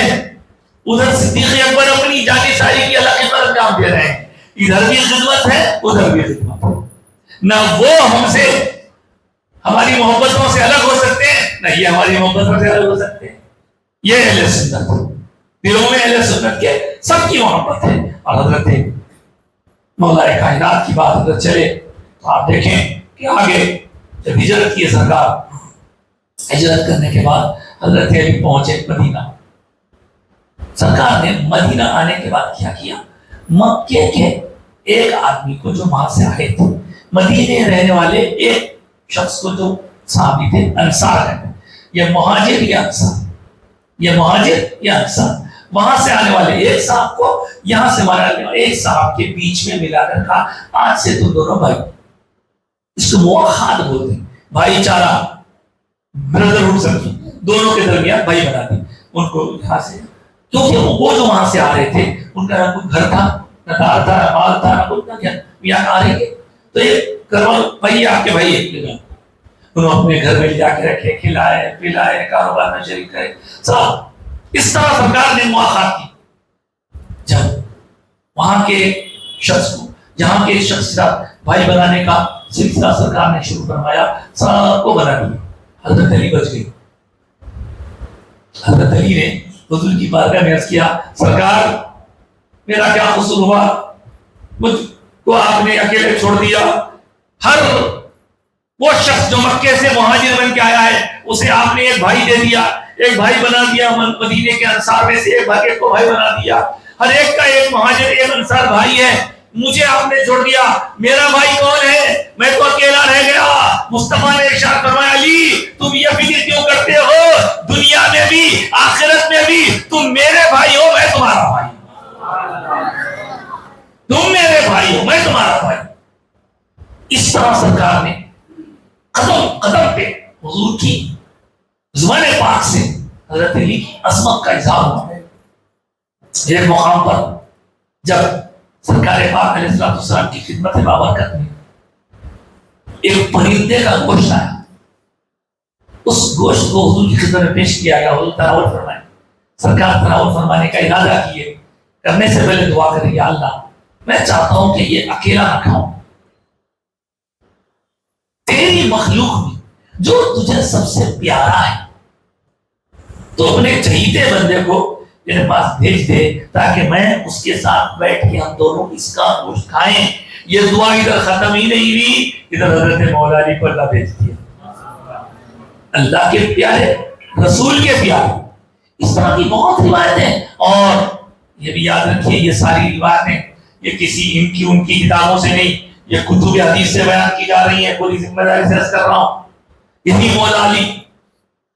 ادھر صدیق اکبر اپنی جانی ساری کی اللہ خدمت انجام دے رہے ہیں، ادھر بھی خدمت ہے ادھر بھی خدمت ہے۔ نہ وہ ہم سے ہماری محبتوں سے الگ ہو سکتے ہیں، نہ یہ ہماری محبتوں سے الگ ہو سکتے ہیں۔ یہ اہل سنت، دلوں میں اہل سنت کے سب کی محبت ہے۔ اور حضرت مولا کائنات کی بات اگر چلے تو آپ دیکھیں کہ آگے جب ہجرت کی سرکار، ہجرت کرنے کے بعد حضرت علی پہنچے مدینہ۔ سرکار نے مدینہ آنے کے بعد کیا کیا؟ مکے کے ایک آدمی کو جو وہاں سے آئے تھے، مدینے رہنے والے ایک شخص کو جو صحابی تھے، انصار ہیں، یہ مہاجر یا انصار، یہ مہاجر یا انصار، وہاں سے آنے والے ایک صاحب کو یہاں سے مارا گیا، ایک صاحب کے بیچ میں ملا کر کہا آج سے تم دونوں بھائی، اس کو موحد بولتے ہیں، بھائی چارہ، بردرہڈ سمجھی، دونوں کے درمیان بھائی بنا دی ان کو یہاں سے، کیونکہ وہ جو وہاں سے آ رہے تھے ان کا نہ کوئی گھر تھا، نہ دار تھا، نہ مال تھا، نہ کچھ، نہ کیا، یہاں آ رہے تھے تو یہ کروا بھائی آپ کے بھائی ایک جگہ، انہوں اپنے گھر میں جا کے رکھے، کھلائے پلائے، کاروبار میں شریک کرے، سب اس طرح سرکار نے مواخات کی۔ جب وہاں کے شخص کو، جہاں کے شخص کا بھائی بنانے کا سلسلہ سرکار نے شروع فرمایا، سب کو بنا دیا۔ حضرت علی بچ گئی۔ حضرت علی نے حضور کی بارگاہ میں عرض کیا سرکار میرا کیا قصور ہوا، مجھ کو آپ نے اکیلے چھوڑ دیا، ہر وہ شخص جو مکے سے مہاجر بن کے آیا ہے اسے آپ نے ایک بھائی دے دیا، ایک بھائی بنا دیا، مدینے کے انصار میں سے ایک بھائی کو بھائی بنا دیا، ہر ایک کا ایک مہاجر ایک انصار بھائی ہے، مجھے آپ نے چھوڑ دیا، میرا بھائی کون ہے، میں تو اکیلا رہ گیا۔ مصطفیٰ نے ارشاد فرمایا علی تم یہ فکر کیوں کرتے ہو، دنیا میں بھی آخرت میں بھی تم میرے بھائی ہو، میں تمہارا بھائی ہوں، تم میرے بھائی ہو، میں تمہارا بھائی۔ اس طرح سرکار نے قدم قدم پہ حضور کی زبان پاک سے حضرت علی کی عظمت کا اظہار ہوا۔ ایک مقام پر جب سرکار پاک علیہ السلام کی خدمت بابرکت میں ایک پرندے کا گوشت آیا، اس گوشت کو حضور کی خدمت میں پیش کیا گیا، حضور تناول فرمائے، سرکار تناول فرمانے کا ارادہ کیے، کرنے سے پہلے دعا کریں یا اللہ میں چاہتا ہوں کہ یہ اکیلا نہ کھاؤں، تیری مخلوق میں جو تجھے سب سے پیارا ہے تو اپنے چہیتے بندے کو میرے پاس بھیج دے تاکہ میں اس کے ساتھ بیٹھ کے ہم دونوں اس کا گوشت کھائیں۔ یہ دعا ادھر ختم ہی نہیں ہوئی، ادھر حضرت مولا علی کو اللہ بھیج دیا، اللہ کے پیارے، رسول کے پیارے۔ اس طرح کی بہت روایتیں، اور یہ بھی یاد رکھیے یہ ساری روایتیں یہ کسی ان کی کتابوں سے نہیں، یہ کتب حدیث سے بیان کی جا رہی ہیں، پوری ذمہ داری سے عرض کر رہا ہوں۔ یہی مولا علی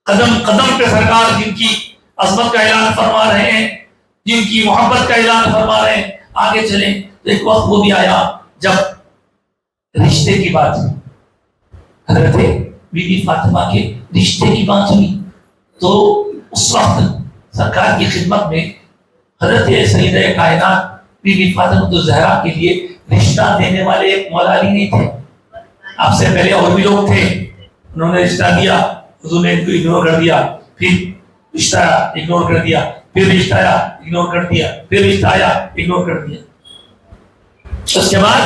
قدم قدم پہ سرکار جن کی عظمت کا اعلان فرما رہے ہیں، جن کی محبت کا اعلان فرما رہے ہیں، آگے چلیں تو ایک وقت وہ بھی آیا جب رشتے کی بات ہوئی، حضرت بی بی فاطمہ کے رشتے کی بات ہوئی، تو اس وقت سرکار کی خدمت میں حضرت سیدہ کائنات بی بی فاطمہ زہرا کے لیے رشتہ دینے والے ایک مولا علی نہیں تھے، آپ سے پہلے اور بھی لوگ تھے، انہوں نے رشتہ دیا، حضور نے ان کو اگنور کر دیا، پھر رشتہ آیا اگنور کر دیا، پھر رشتہ آیا اگنور کر دیا، پھر رشتہ آیا اگنور کر دیا، اس کے بعد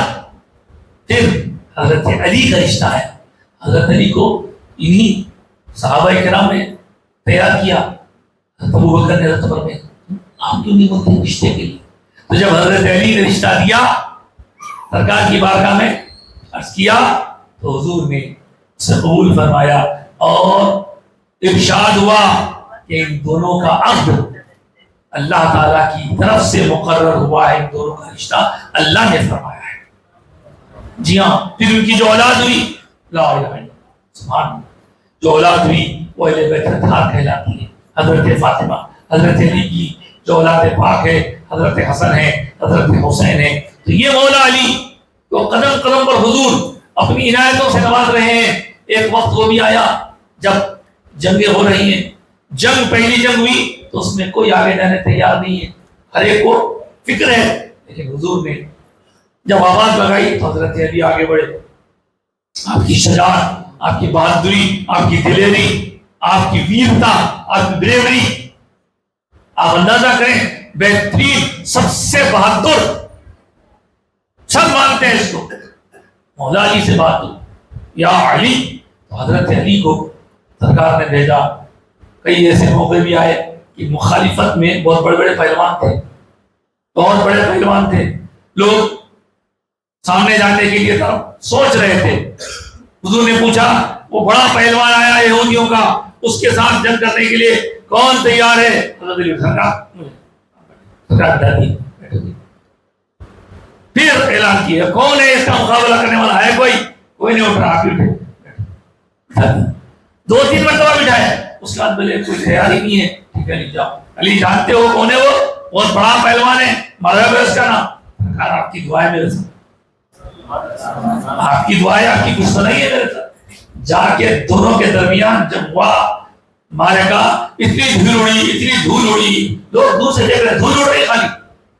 پھر حضرت علی کا رشتہ آیا، حضرت علی کو انہی صحابہ کرام نے تیار کیا، ابو بکر نے حضرت عمر میں آپ کیوں نہیں بولتے رشتے کے لیے، تو جب حضرت علی نے رشتہ دیا سرکار کی بارگاہ میں عرض کیا تو حضور نے اسے قبول فرمایا، اور ارشاد ہوا کہ ان دونوں کا عقد اللہ تعالیٰ کی طرف سے مقرر ہوا ہے، ان دونوں کا رشتہ اللہ نے فرمایا ہے۔ جی ہاں، پھر ان کی جو اولاد ہوئی، لا الہ الا اللہ، سبحان اللہ، جو اولاد ہوئی وہ اہل بیت اطہار کہلاتی ہے، حضرت فاطمہ، حضرت علی کی جو اولاد پاک ہے، حضرت حسن ہے، حضرت حسین ہے، تو یہ مولا علی تو قدم قدم پر حضور اپنی عنایتوں سے نواز رہے ہیں۔ ایک وقت وہ بھی آیا جب جنگیں ہو رہی ہیں، جنگ پہلی جنگ ہوئی تو اس میں کوئی آگے جانے تیار نہیں ہے، ہر ایک کو فکر ہے، لیکن حضور نے جب آواز لگائی تو حضرت علی آگے بڑھے۔ آپ کی شجاعت، آپ کی بہادری، آپ کی دلیری، آپ کی ویرتا، آپ کی بریوری، آپ اندازہ کریں، بہترین، سب سے بہادر، سب مانتے ہیں اس کو، مولا علی سے بات ہوئی، یا علی، تو حضرت علی کو سرکار نے بھیجا۔ کئی ایسے موقع بھی آئے کہ مخالفت میں بہت بڑے بڑے پہلوان تھے، بہت بڑے پہلوان تھے، لوگ سامنے جانے کے لیے سوچ رہے تھے، حضور نے پوچھا وہ بڑا پہلوان آیا یہودیوں کا، اس کے ساتھ جنگ کرنے کے لیے کون تیار ہے؟ حضرت علی پھر اعلان کیا کون ہے اس کا مقابلہ کرنے والا، ہے کوئی نہیں اٹھ رہا، آپ دو تین مرتبہ بٹھائے، اس کے بعد بولے کوئی تیاری نہیں ہے، ٹھیک ہے علی جاؤ. علی جانتے ہو کون ہے وہ؟ بہت بڑا پہلوان ہے، مذہب ہے اس کا نام. آپ کی دعائیں میرے ساتھ، آپ کی دعائیں، آپ کی کچھ تو نہیں ہے میرے ساتھ. جا کے دونوں کے درمیان جب ہوا مارکا، اتنی دھول اڑی، اتنی دھول اڑی، لوگ دور سے دیکھ رہے، دھول اڑ رہی خالی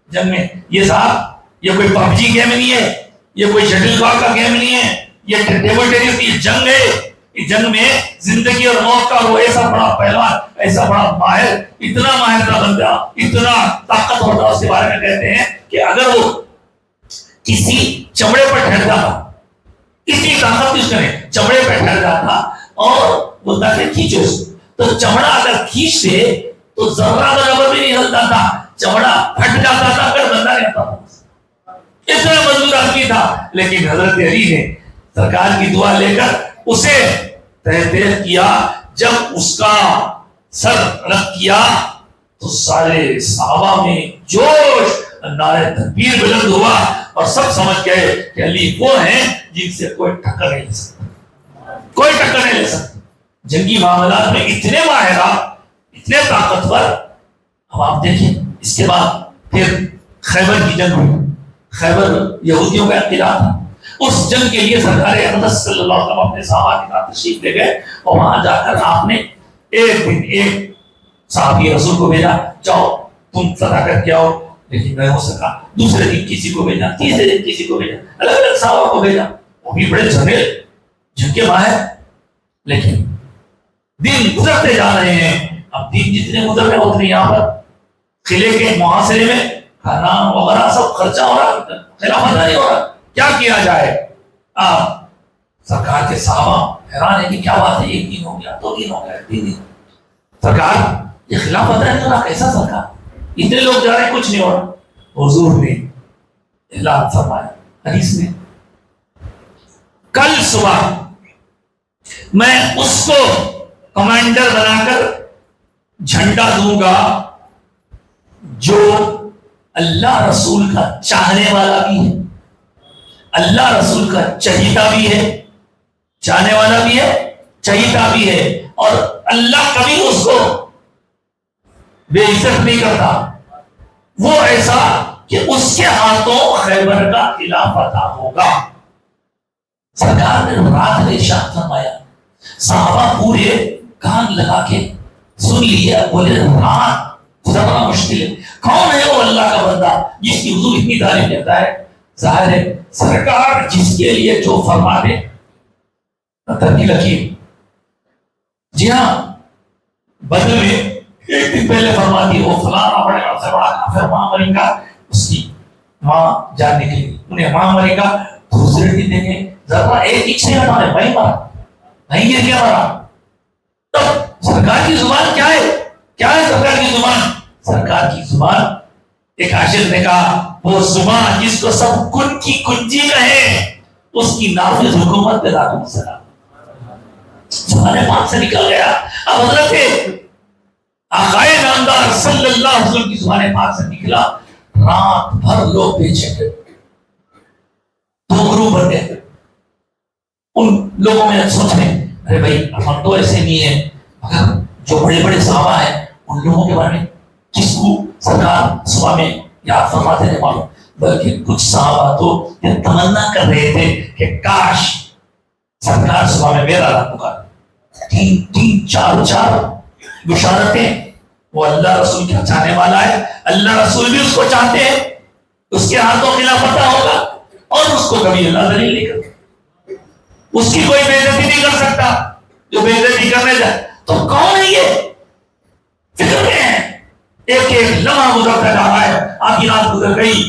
جنگ میں. یہ صاحب یہ کوئی پب جی گیم نہیں ہے، یہ کوئی شٹل کاک کا گیم نہیں ہے، یہ ٹیبل ٹینس کی جنگ ہے. اس جنگ میں زندگی اور موت کا وہ ایسا بڑا پہلوان، ایسا بڑا ماہر، اتنا ماہر تھا بندہ، اتنا طاقتور تھا. اس کے بارے میں کہتے ہیں کہ اگر وہ کسی چمڑے پر ٹھہرتا تھا، اتنی طاقت اس میں چمڑے پر ٹھہر جاتا اور بولتا کہ کھینچو اس کو، تو چمڑا اگر کھینچتے تو ذرہ برابر بھی نہیں ہلتا تھا، چمڑا پھٹ جاتا تھا، اگر بندہ نہیں آتا تھا. اتنا مضبوط آدمی تھا. لیکن حضرت علی نے سرکار کی دعا لے کر اسے تحقیق کیا. جب اس کا سر رکھ کیا تو سارے صحابہ میں جوش، نعرہ تکبیر بلند ہوا اور سب سمجھ گئے کہ علی وہ ہیں جن سے کوئی ٹکر نہیں لے سکتا، کوئی ٹکر نہیں لے سکتا. جنگی معاملات میں اتنے ماہرات، اتنے طاقتور. اب آپ دیکھیں اس کے بعد پھر خیبر کی جنگ ہوئی. خیبر یہودیوں کا انقلاب تھا. اس جنگ کے لیے سرکار اقدس صلی اللہ علیہ وسلم اپنے صحابہ کے ساتھ تشریف لے گئے اور وہاں جا کر آپ نے ایک دن ایک صحابی رسول کو بھیجا، جاؤ تم فتح کر کے آؤ. لیکن نہیں ہو سکا. دوسرے دن کسی کو بھیجا، تیسرے دن کسی کو بھیجا، الگ الگ صحابہ کو بھیجا. وہ بھی بڑے جھگڑے جن کے باہر. لیکن دن گزرتے جا رہے ہیں. اب دن جتنے گزر رہے اتنے یہاں پر قلعے کے محاصرے میں کھانا وغیرہ سب خرچہ ہو رہا، خلافت نہیں ہو رہا. کیا کیا جائے؟ سرکار کے صحابہ حیران ہے کہ کیا بات ہے، ایک دن ہو گیا، 2 دن ہو گیا، 3 دن. سرکار یہ خلافت نہیں ہو رہا، کیسا سرکار؟ اتنے لوگ جا رہے ہیں، کچھ نہیں ہو رہا. حضور نے اعلان فرمایا حدیث میں، کل صبح میں اس کو کمانڈر بنا کر جھنڈا دوں گا جو اللہ رسول کا چاہنے والا بھی ہے، اللہ رسول کا چہیتا بھی ہے، چاہنے والا بھی ہے، چہیتا بھی ہے. اور اللہ کبھی اس کو بے عزت نہیں کرتا. وہ ایسا کہ اس کے ہاتھوں خیبر کا قلعہ فتح ہوگا. سرکار نے رات میں ارشاد فرمایا، صحابہ پورے کان لگا کے سن لیا. بولے رات زبردست مشکل ہے. کون ہے وہ اللہ کا بندہ جس کی حضور اتنی تعریف کرتا ہے؟ ظاہر ہے سرکار جس کے لیے جو فرما دے ترکی لکیر. جی ہاں، بدر میں ایک دن پہلے فرما دی وہ فلانا بڑے سے بڑا کافر ماں مرے گا، اس کی ماں جان نکلی، انہیں ماں مرے گا. دوسرے دن دیکھیں ذرا ایک ایک سے ہمارے بھائی مارا، نہیں گر کیا مارا. تب سرکار کی زبان کیا ہے؟ کیا ہے سرکار کی زبان؟ سرکار کی زبان، ایک عاشق نے کہا وہ زبان جس کو سب کن کی کنجی کہے اس کی نافذ حکومت پہ لاکھوں سلام. زبان پاک سے نکل گیا. اب حضرت آقائے نامدار صلی اللہ علیہ وسلم کی زبان پاک سے نکلا. رات بھر لوگ بیچے گئے، 2 گروپ بن گئے. ان لوگوں میں سوچ رہے ارے بھائی ہم تو ایسے نہیں ہیں، مگر جو بڑے بڑے صحابہ ہیں ان لوگوں کے بارے میں جس کو سرکار صبح میں یاد فرماتے ہیں معلوم. بلکہ کچھ صحابہ تو یہ تمنا کر رہے تھے کہ کاش سرکار صبح میں میرا رات پکار. 3 4 بشارتیں. وہ اللہ رسول کا چاہنے والا ہے، اللہ رسول بھی اس کو چاہتے ہیں، اس کے ہاتھوں قلعہ فتح ہوگا اور اس کو کبھی اللہ ذلیل نہیں کرتا. اس کی کوئی بے عزتی نہیں کر سکتا جو بے عزتی کرنے جائے. تو کون ہے یہ؟ فکر میں ہے. ایک ایک لمحہ گزرتا جا رہا ہے. آدھی رات گزر گئی.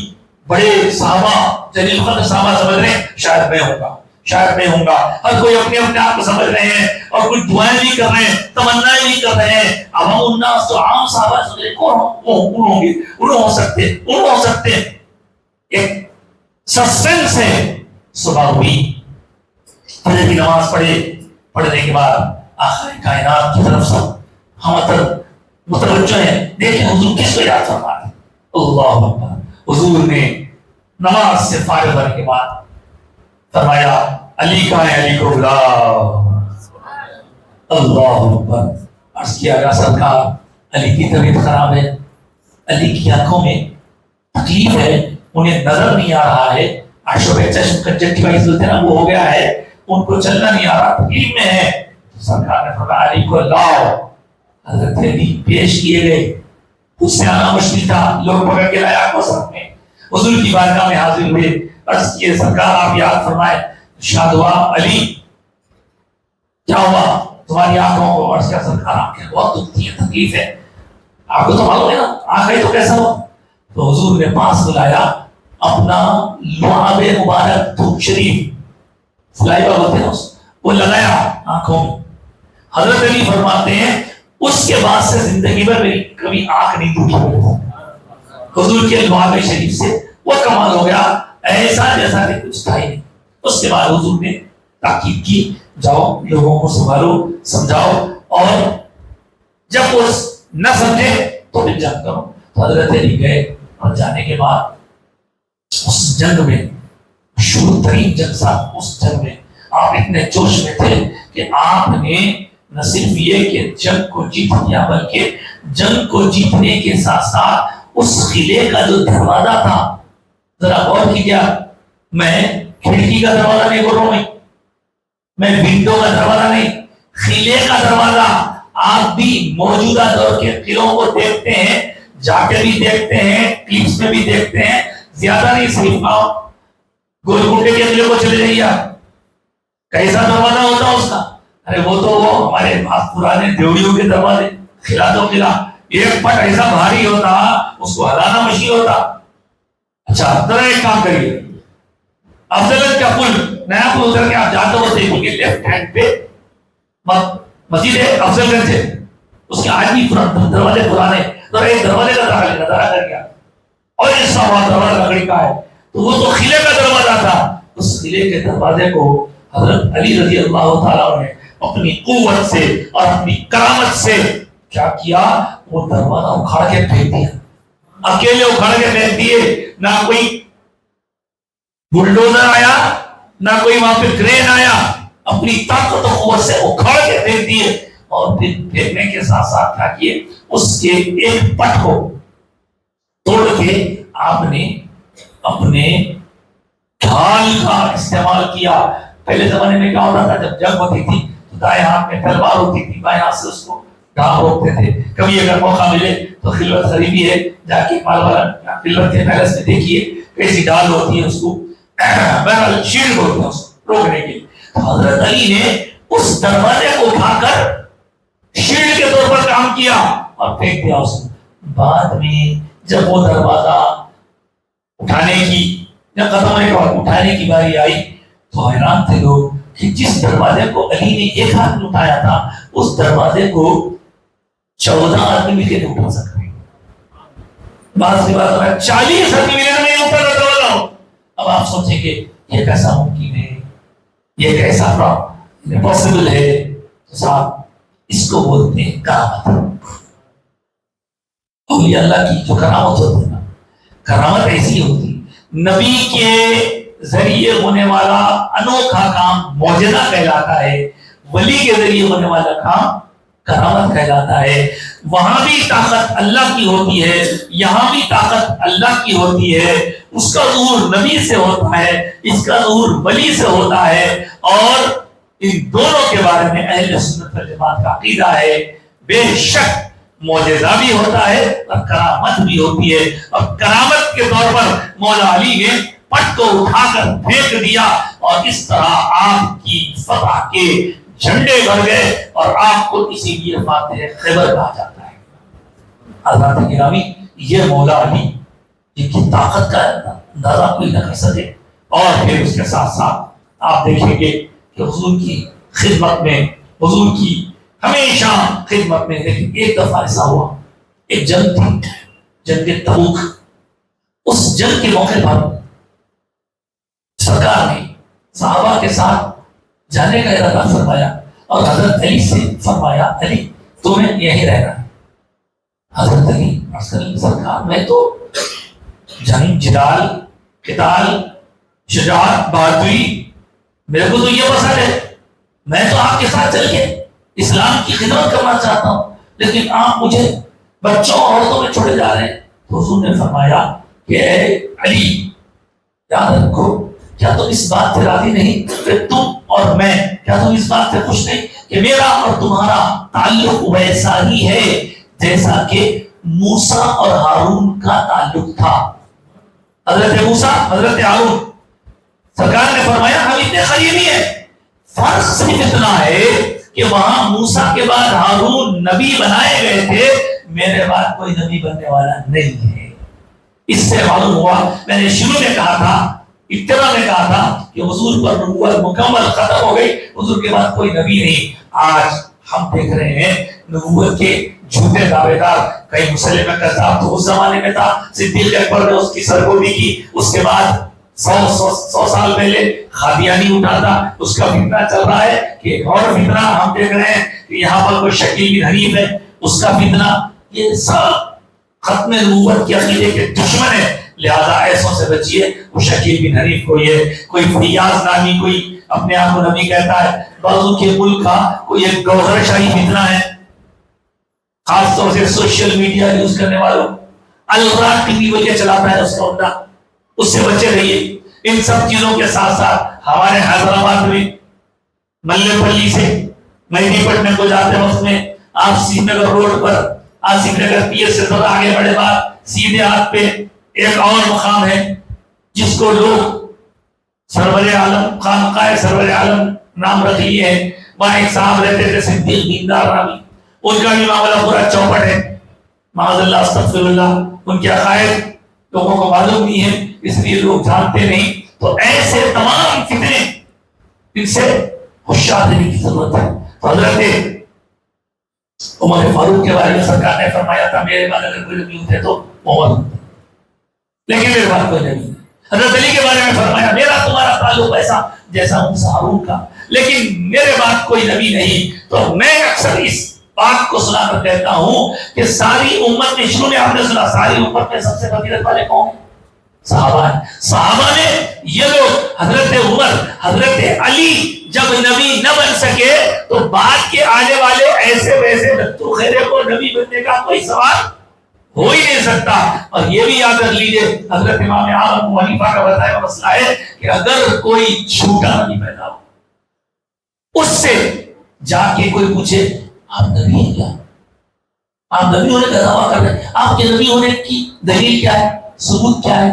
بڑے صحابہ جلیل القدر صحابہ سمجھ رہے ہیں شاید میں ہوں گا، شاید میں ہوں گا. ہر کوئی اپنے اپنے آپ کو سمجھ رہے ہیں اور کچھ دعائیں بھی کر رہے ہیں، تمنائیں بھی کر رہے ہیں. عوام الناس تو عام صحابہ سمجھ رہے کون ہوں گے، انہوں ہو سکتے. ایک سسپینس ہے. صبح ہوئی، فجر کی نماز پڑھنے کے بعد آخر کائنات کی طرف سب ہم متوجہ ہیں. دیکھیں حضور کس کو یاد فرما رہے ہیں. اللہ اکبر. حضور نے نماز سے فارغ ہونے کے بعد فرمایا علی کا ہے، علی کو بلا. اللہ اکبر. عرض کیا گیا سرکار علی کی طبیعت خراب ہے، علی کی آنکھوں میں تکلیف ہے، انہیں نظر نہیں آ رہا ہے، آشوب چشم کنجکٹیوائز ہوتے ہیں نا وہ ہو گیا ہے، ان کو چلنا نہیں آ رہا، تکلیف میں ہے۔ سرکار نے فرمایا علی کو لاؤ۔ حضرت علی پیش کیے گئے، اس سے آنا مشکل تھا، لوگ پکڑ کے لایا کو ساتھ میں، حضور کی بارگاہ میں حاضر ہوئے، عرض کیے سرکار آپ یاد فرمائے، ارشاد ہوا علی کیا ہوا تمہاری آنکھوں کو؟ عرض کیا سرکار آنکھیں بہت دکھتی ہیں، تکلیف ہے، آپ کو تو معلوم ہے نا آنکھیں تو کیسا ہوا؟ تو حضور نے پاس بلایا اپنا لعاب مبارک دھوپ شریف سلائبہ ہوتے ہیں وہ لگایا آنکھوں میں۔ حضرت علی فرماتے ہیں اس کے بعد سے زندگی میں میری کبھی آنکھ نہیں دکھی، حضور کے لعاب شریف سے وہ کمال ہو گیا، ایسا جیسا کہ کچھ تھا ہی نہیں۔ اس کے بعد حضور نے تاکید کی جاؤ لوگوں کو سنبھالو سمجھاؤ، اور جب وہ نہ سمجھے تو پھر جنگ کرو۔ تو حضرت علی گئے، اور جانے کے بعد اس جنگ میں شروع ترین جنگ تھا، اس جنگ میں آپ اتنے جوش میں تھے کہ آپ نے نہ صرف یہ کہ جنگ کو جیت لیا بلکہ جنگ کو جیتنے کے ساتھ ساتھ اس قلعے کا جو دروازہ تھا، ذرا غور کیجیے، میں کھڑکی کا دروازہ نہیں بول رہا ہوں، میں ونڈو کا دروازہ نہیں، قلعے کا دروازہ۔ آپ بھی موجودہ دور کے قلعوں کو دیکھتے ہیں، جا کے بھی دیکھتے ہیں، کلپس میں بھی دیکھتے ہیں، زیادہ نہیں صرف آپ گولکنڈے کے قلعے کو چلے جائیے، کیسا دروازہ ہوتا اس کا؟ ارے وہ تو وہ ہمارے پرانے دیوڑیوں کے دروازے، قلعہ تو قلعہ، ایک پٹ ایسا بھاری ہوتا اس کو ہلانا مشکل ہوتا۔ اچھا ذرا ایک کام کریے، افضل گنج کا پل نیا پل اتر کے آپ جاتے ہو دیکھیں گے لیفٹ ہینڈ پہ مسجد ہے افضل گنج ہے، اس کے آج بھی دروازے پرانے، ذرا ایک دروازے کا نظارہ کر گیا، اور اس کا دروازہ لکڑی کا ہے، تو وہ تو قلعے کا دروازہ تھا۔ اس قلعے کے دروازے کو حضرت علی رضی اللہ تعالیٰ نے اپنی قوت سے اور اپنی کرامت سے کیا کیا، وہ دروازہ اکھاڑ کے پھینک دیا، اکیلے اکھاڑ کے پھینک دیے، نہ کوئی بلڈوزر آیا نہ کوئی وہاں پہ کرین آیا، اپنی طاقت و قوت سے اکھاڑ کے پھینک دیے، اور پھر پھینکنے کے ساتھ ساتھ کیا کیے، اس کے ایک پٹ کو توڑ کے آپ نے اپنے ڈھال کا استعمال کیا۔ پہلے زمانے میں کیا ہوتا تھا، جب جنگ ہوتی تھی تو دائیں ہاتھ میں تلوار ہوتی تھی، بائیں ہاتھ سے اس کو ڈھال روکتے تھے۔ کبھی اگر موقع ملے تو خلوت غریبی ہے، جا کے مال والا خلوت کے پیلس میں دیکھیے کیسی ڈھال ہوتی ہے، اس کو بہرحال شیلڈ بولتے ہیں اس کو روکنے کے لیے۔ حضرت علی نے اس دروازے کو اٹھا کر شیلڈ کے طور پر کام کیا اور پھینک دیا اس کو۔ بعد میں جب وہ دروازہ اٹھانے کی یا ختم ہونے کے بعد اٹھانے کی باری آئی تو حیران تھے لوگ کہ جس دروازے کو علی نے ایک ہاتھ میں اٹھایا تھا اس دروازے کو 14 آدمی مل کے نہیں اٹھا سکتے، بعض کی بات ہے 40 آدمی مل کے نہیں اٹھا دروازہ۔ اب آپ سوچیں کہ یہ کیسا ممکن ہے، یہ کیسا پاسبل ہے؟ تو صاحب اس کو بولتے ہیں کرامت۔ اولیاء اللہ کی جو کرامت ہوتی ہے نا، کرامت ایسی ہوتی ہے، نبی کے ذریعے ہونے والا انوکھا کام معجزہ کہلاتا ہے، ولی کے ذریعے ہونے والا کام کرامت کہلاتا ہے۔ وہاں بھی طاقت اللہ کی ہوتی ہے، یہاں بھی طاقت اللہ کی ہوتی ہے، اس کا ظہور نبی سے ہوتا ہے، اس کا ظہور ولی سے ہوتا ہے، اور ان دونوں کے بارے میں اہل سنت والجماعت کا عقیدہ ہے۔ بے شک معجزہ بھی ہوتا ہے اور کرامت بھی ہوتی ہے، اور کرامت کے طور پر مولا علی نے پٹ کو اٹھا کر پھینک دیا، اور اس طرح آپ کی فتح کے جھنڈے بڑھ گئے، اور آپ کو اسی لیے فاتح خیبر کہا جاتا ہے۔ حضرات گرامی، یہ مولا علی جن کی طاقت کا اندازہ کوئی نہ کر سکے، اور پھر اس کے ساتھ ساتھ آپ دیکھیں گے کہ حضور کی خدمت میں، حضور کی ہمیشہ خدمت میں، لیکن ایک دفعہ ایسا ہوا، ایک جنگ تھی، جنگ تبوک، اس جنگ کے موقع پر سرکار نے صحابہ کے ساتھ جانے کا ارادہ فرمایا، اور حضرت علی سے فرمایا علی تمہیں یہیں رہنا ہے۔ حضرت علی سرکار میں تو جنگ، جدال، قتال، شجاعت، بہادری، میرے کو تو یہ پسند ہے، میں تو آپ کے ساتھ چل کے اسلام کی خدمت کرنا چاہتا ہوں، لیکن آپ مجھے بچوں عورتوں میں چھوڑے جا رہے ہیں۔ تو حضور نے فرمایا کہ اے علی، یاد رکھو، کیا تم اس بات سے راضی نہیں کہ تم اور میں، کیا تم اس بات سے خوش نہیں کہ میرا اور تمہارا تعلق ویسا ہی ہے جیسا کہ موسیٰ اور ہارون کا تعلق تھا؟ حضرت موسیٰ، حضرت ہارون، سرکار نے فرمایا ہم اتنے قریبی ہیں، فرق صرف اتنا ہے کہ وہاں موسیٰ کے بعد ہارون نبی بنائے گئے تھے، میرے بعد کوئی نبی بننے والا نہیں ہے۔ اس سے معلوم ہوا، میں نے شروع میں کہا تھا، ابتدا میں کہا تھا کہ حضور پر نبوت مکمل ختم ہو گئی، حضور کے بعد کوئی نبی نہیں۔ آج ہم دیکھ رہے ہیں نبوت کے جھوٹے دعوے دار، کئی مسلمہ کذاب تو اس زمانے میں تھا، صدیق اکبر نے اس کی سرگوشی کی، اس کے بعد 100 سال پہلے قادیانی اٹھا تھا، اس کا فتنہ چل رہا ہے کہ ایک اور فتنہ ہم دیکھ رہے ہیں کہ یہاں پر کوئی شکیل بن حنیف ہے، اس کا فتنہ، یہ سب ختم نبوت کے عقیدے کے دشمن ہے، لہذا ایسوں سے بچیے۔ وہ شکیل بن حنیف کو یہ کوئی فیاض نامی کوئی اپنے آپ کو نبی کہتا ہے، بعضوں کے ملک کا کوئی ایک گوہر شاہی فتنہ ہے، خاص طور سے سوشل میڈیا یوز کرنے والوں، الراق ٹی وی وجہ چلاتا ہے اس کا عمدہ، اس سے بچے رہیے۔ ان سب چیزوں کے ساتھ ساتھ ہمارے حیدرآباد میں ملے پلی سے مہدی پٹنم کو جاتے وقت میں آپ سری نگر روڈ پر، آصف نگر پیر سے تھوڑا آگے بڑھے بعد سیدھے ہاتھ پہ ایک اور مقام ہے جس کو لوگ سرور عالم، خانقاہ سرور عالم نام رکھ لیے ہیں۔ وہاں ایک صاحب رہتے تھے صدیق دیندار راوی، ان کا بھی معاملہ پورا چوپٹ ہے، معاذ اللہ استغفر اللہ، ان کے عقائد لوگوں کو معلوم نہیں ہے، اس لیے لوگ جانتے نہیں۔ تو ایسے تمام فتنے، ان سے ہوشیار رہنے کی ضرورت ہے۔ حضرت عمر فاروق کے بارے میں سرکار نے فرمایا تھا میرے بعد اگر کوئی نبی ہوتے تو عمر ہوتے، لیکن میرے بعد کوئی نبی نہیں۔ حضرت علی کے بارے میں فرمایا میرا تمہارا تعلق ایسا جیسا موسیٰ ہارون کا، لیکن میرے بعد کوئی نبی نہیں۔ تو میں اکثر اس بات کو سنا کر کہتا ہوں کہ ساری امت میں، شروع میں آپ نے سنا ساری امت میں سب سے فضیلت والے کون ہیں؟ صحابہ ہیں۔ صحابہ نے یہ لوگ، حضرت عمر، حضرت علی جب نبی نہ بن سکے تو بعد کے آنے والے ایسے ویسے لتو خیرے کو نبی بننے کا کوئی سوال ہو ہی نہیں سکتا۔ اور یہ بھی یاد رکھ لیجئے، حضرت امام اعظم ابو حنیفہ کا بتایا مسئلہ ہے کہ اگر کوئی جھوٹا نبی پیدا ہو، اس سے جا کے کوئی پوچھے آپ نبی ہیں کیا؟ آپ نبی ہونے کا دعویٰ کر رہے ہیں، آپ کے نبی ہونے کی دلیل کیا ہے، ثبوت کیا ہے؟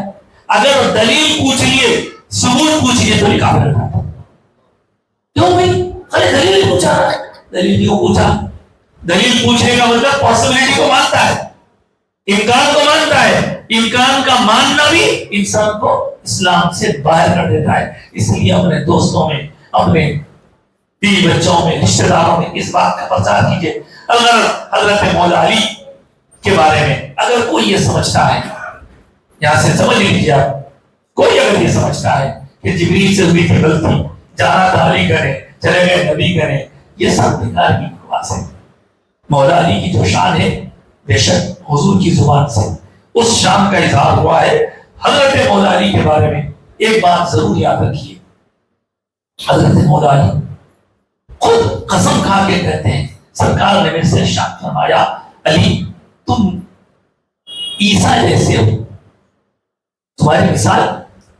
اگر دلیل پوچھ لیے، ثبوت پوچھ لیے تو یہ کافر ہے۔ کیوں بھائی؟ خالی دلیل نہیں پوچھا رہا ہے، دلیل کیوں پوچھا؟ دلیل پوچھنے کا مطلب پاسبلٹی کو مانتا ہے، امکان کو مانتا ہے۔ امکان کا ماننا بھی انسان کو اسلام سے باہر کر دیتا ہے۔ اس لیے اپنے دوستوں میں، اپنے بیوی بچوں میں، رشتہ داروں میں اس بات کا پرچار کیجیے۔ اگر حضرت مولا علی کے بارے میں اگر کوئی یہ سمجھتا ہے، یہاں سے سمجھ لیجیے آپ، کوئی اگر یہ سمجھتا ہے کہ جبریل سے ہوئی تھی غلطی، جانا تھا علی کرے، چلے گئے نبی کرے، یہ سب بیکار کی بکواس ہے۔ مولا علی کی جو شان ہے، بے شک حضور کی زبان سے اس شان کا اظہار ہوا ہے۔ حضرت مولا علی کے بارے میں ایک بات ضرور یاد رکھیے، حضرت مولا علی خود قسم کھا کے کہتے ہیں، سرکار نے میرے سے ارشاد فرمایا علی تم عیسیٰ جیسے ہو، تمہاری مثال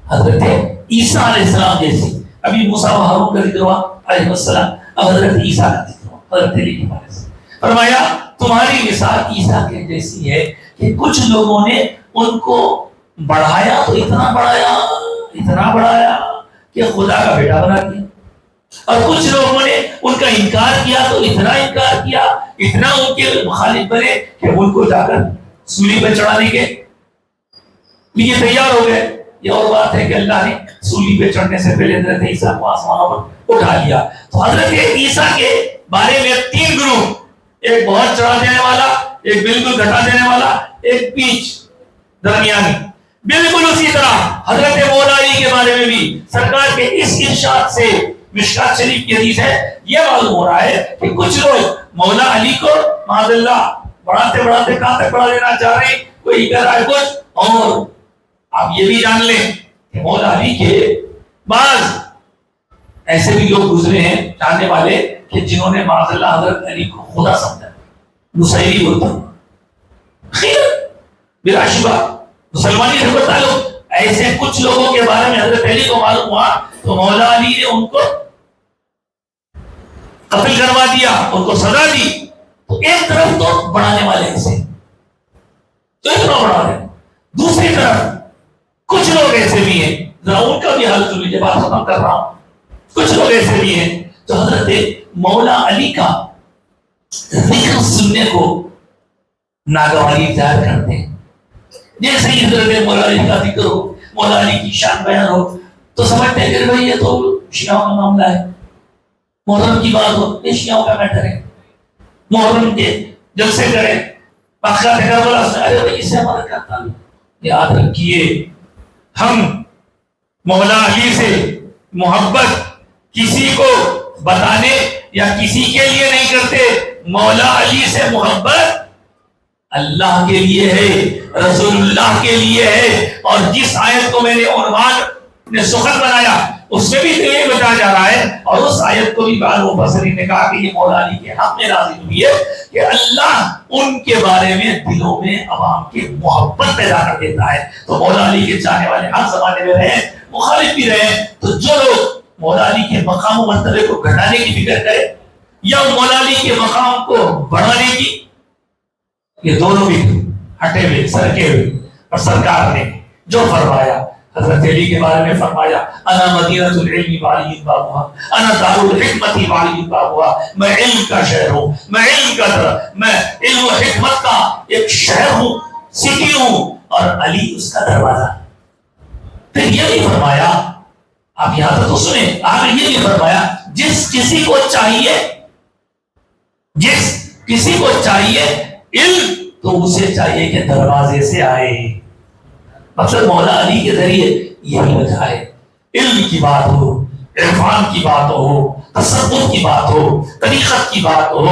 حضرت عیسیٰ علیہ السلام جیسی۔ ابھی موسیٰ و ہارون کا ذکر ہوا علیہ السلام، اب حضرت عیسیٰ کا ذکر ہوا حضرت علی کے بارے سے، فرمایا تمہاری مثال عیسیٰ کے جیسی ہے کہ کچھ لوگوں نے ان کو بڑھایا تو اتنا بڑھایا کہ خدا کا بیٹا بنا دیا، اور کچھ لوگوں نے ان کا انکار کیا تو اتنا انکار کیا، اتنا ان کے مخالف بنے کہ ان کو جا کر سولی پہ چڑھانے کے لیے تیار ہو گئے۔ یہ اور بات ہے کہ اللہ نے سولی پہ چڑھنے سے پہلے حضرت عیسیٰ کو آسمانوں پر اٹھا لیا۔ تو حضرت عیسیٰ کے بارے میں 3 گروہ، ایک بہت چڑھا دینے والا، ایک بالکل گھٹا دینے والا، ایک بیچ درمیانی۔ بالکل اسی طرح حضرت مولا علی کے بارے میں بھی سرکار کے اس ارشاد سے، مشکات شریف کی حدیث ہے، یہ معلوم ہو رہا ہے کہ کچھ لوگ مولا علی کو معاذ اللہ بڑھاتے کہاں تک بڑھا دینا چاہ رہے ہیں، کوئی کہہ رہا ہے کچھ، اور آپ یہ بھی جان لیں کہ مولا علی کے بعض ایسے بھی لوگ گزرے ہیں جاننے والے کہ کہ جنہوں نے معاذ اللہ حضرت علی کو خدا سمجھا، نصیری بولتا خیر بلا شبہ مسلمانی سے تعلق، ایسے کچھ لوگوں کے بارے میں حضرت علی کو معلوم ہوا تو مولا علی نے ان کو قتل کروا دیا، ان کو سزا دی. تو ایک طرف تو بڑھانے والے ایسے تو اتنا بڑھا رہے، دوسری طرف کچھ لوگ ایسے بھی ہیں، ذرا ان کا بھی حل سن لیجیے، بات ختم کر رہا ہوں. کچھ لوگ ایسے بھی ہیں جو حضرت مولا علی کا ذکر سننے کو ناگواری اختیار کرتے ہیں. جیسے ہی حضرت مولا علی کا ذکر ہو، مولا علی کی شان بیان ہو تو سمجھتے ہیں کہ بھائی یہ تو شیعوں کا معاملہ ہے. محرم کی بات ہو، یہ شیعوں کا میٹر ہے. محرم کے جلسے کریں، واقعات کربلا سے، ارے بھائی اس سے ہمارا کیا تعلق. یاد رکھیے ہم مولا علی سے محبت کسی کو بتانے یا کسی کے لیے نہیں کرتے. مولا علی سے محبت اللہ کے لیے ہے، رسول اللہ کے لیے ہے. اور جس آیت کو میں نے عنوان نے سخن بنایا اس میں بھی تو یہ بتایا جا رہا ہے، اور اس آیت کو بھی بعض مفسرین نے کہا کہ یہ مولا علی کے حق میں نازل ہوئی ہے کہ اللہ ان کے بارے میں دلوں میں عوام کی محبت پیدا کر دیتا ہے. تو مولا علی کے چاہنے والے ہر زمانے میں رہے، مخالف بھی رہے. تو جو لوگ مولا علی کے مقام و مرتبے کو گھٹانے کی فکر کرے یا مولا علی کے مقام کو بڑھانے کی، یہ دونوں بھی ہٹے ہوئے سرکے ہوئے. اور سرکار نے جو فرمایا حضرت علی کے بارے میں فرمایا، انا مدینہ العلم وعلی بابها، انا دار الحکمت وعلی بابها، میں علم کا شہر ہوں، میں علم کا در، میں علم و حکمت کا ایک شہر ہوں، سٹی ہوں، اور علی اس کا دروازہ. پھر یہ بھی فرمایا، آپ یہاں تو سنیں، آپ نے یہ بھی فرمایا جس کسی کو چاہیے علم تو اسے چاہیے کہ دروازے سے آئے. مقصد مولا علی کے ذریعے یہی وجہ ہے. علم کی بات ہو، عرفان کی بات ہو، تصوف کی بات ہو، طریقت کی بات ہو،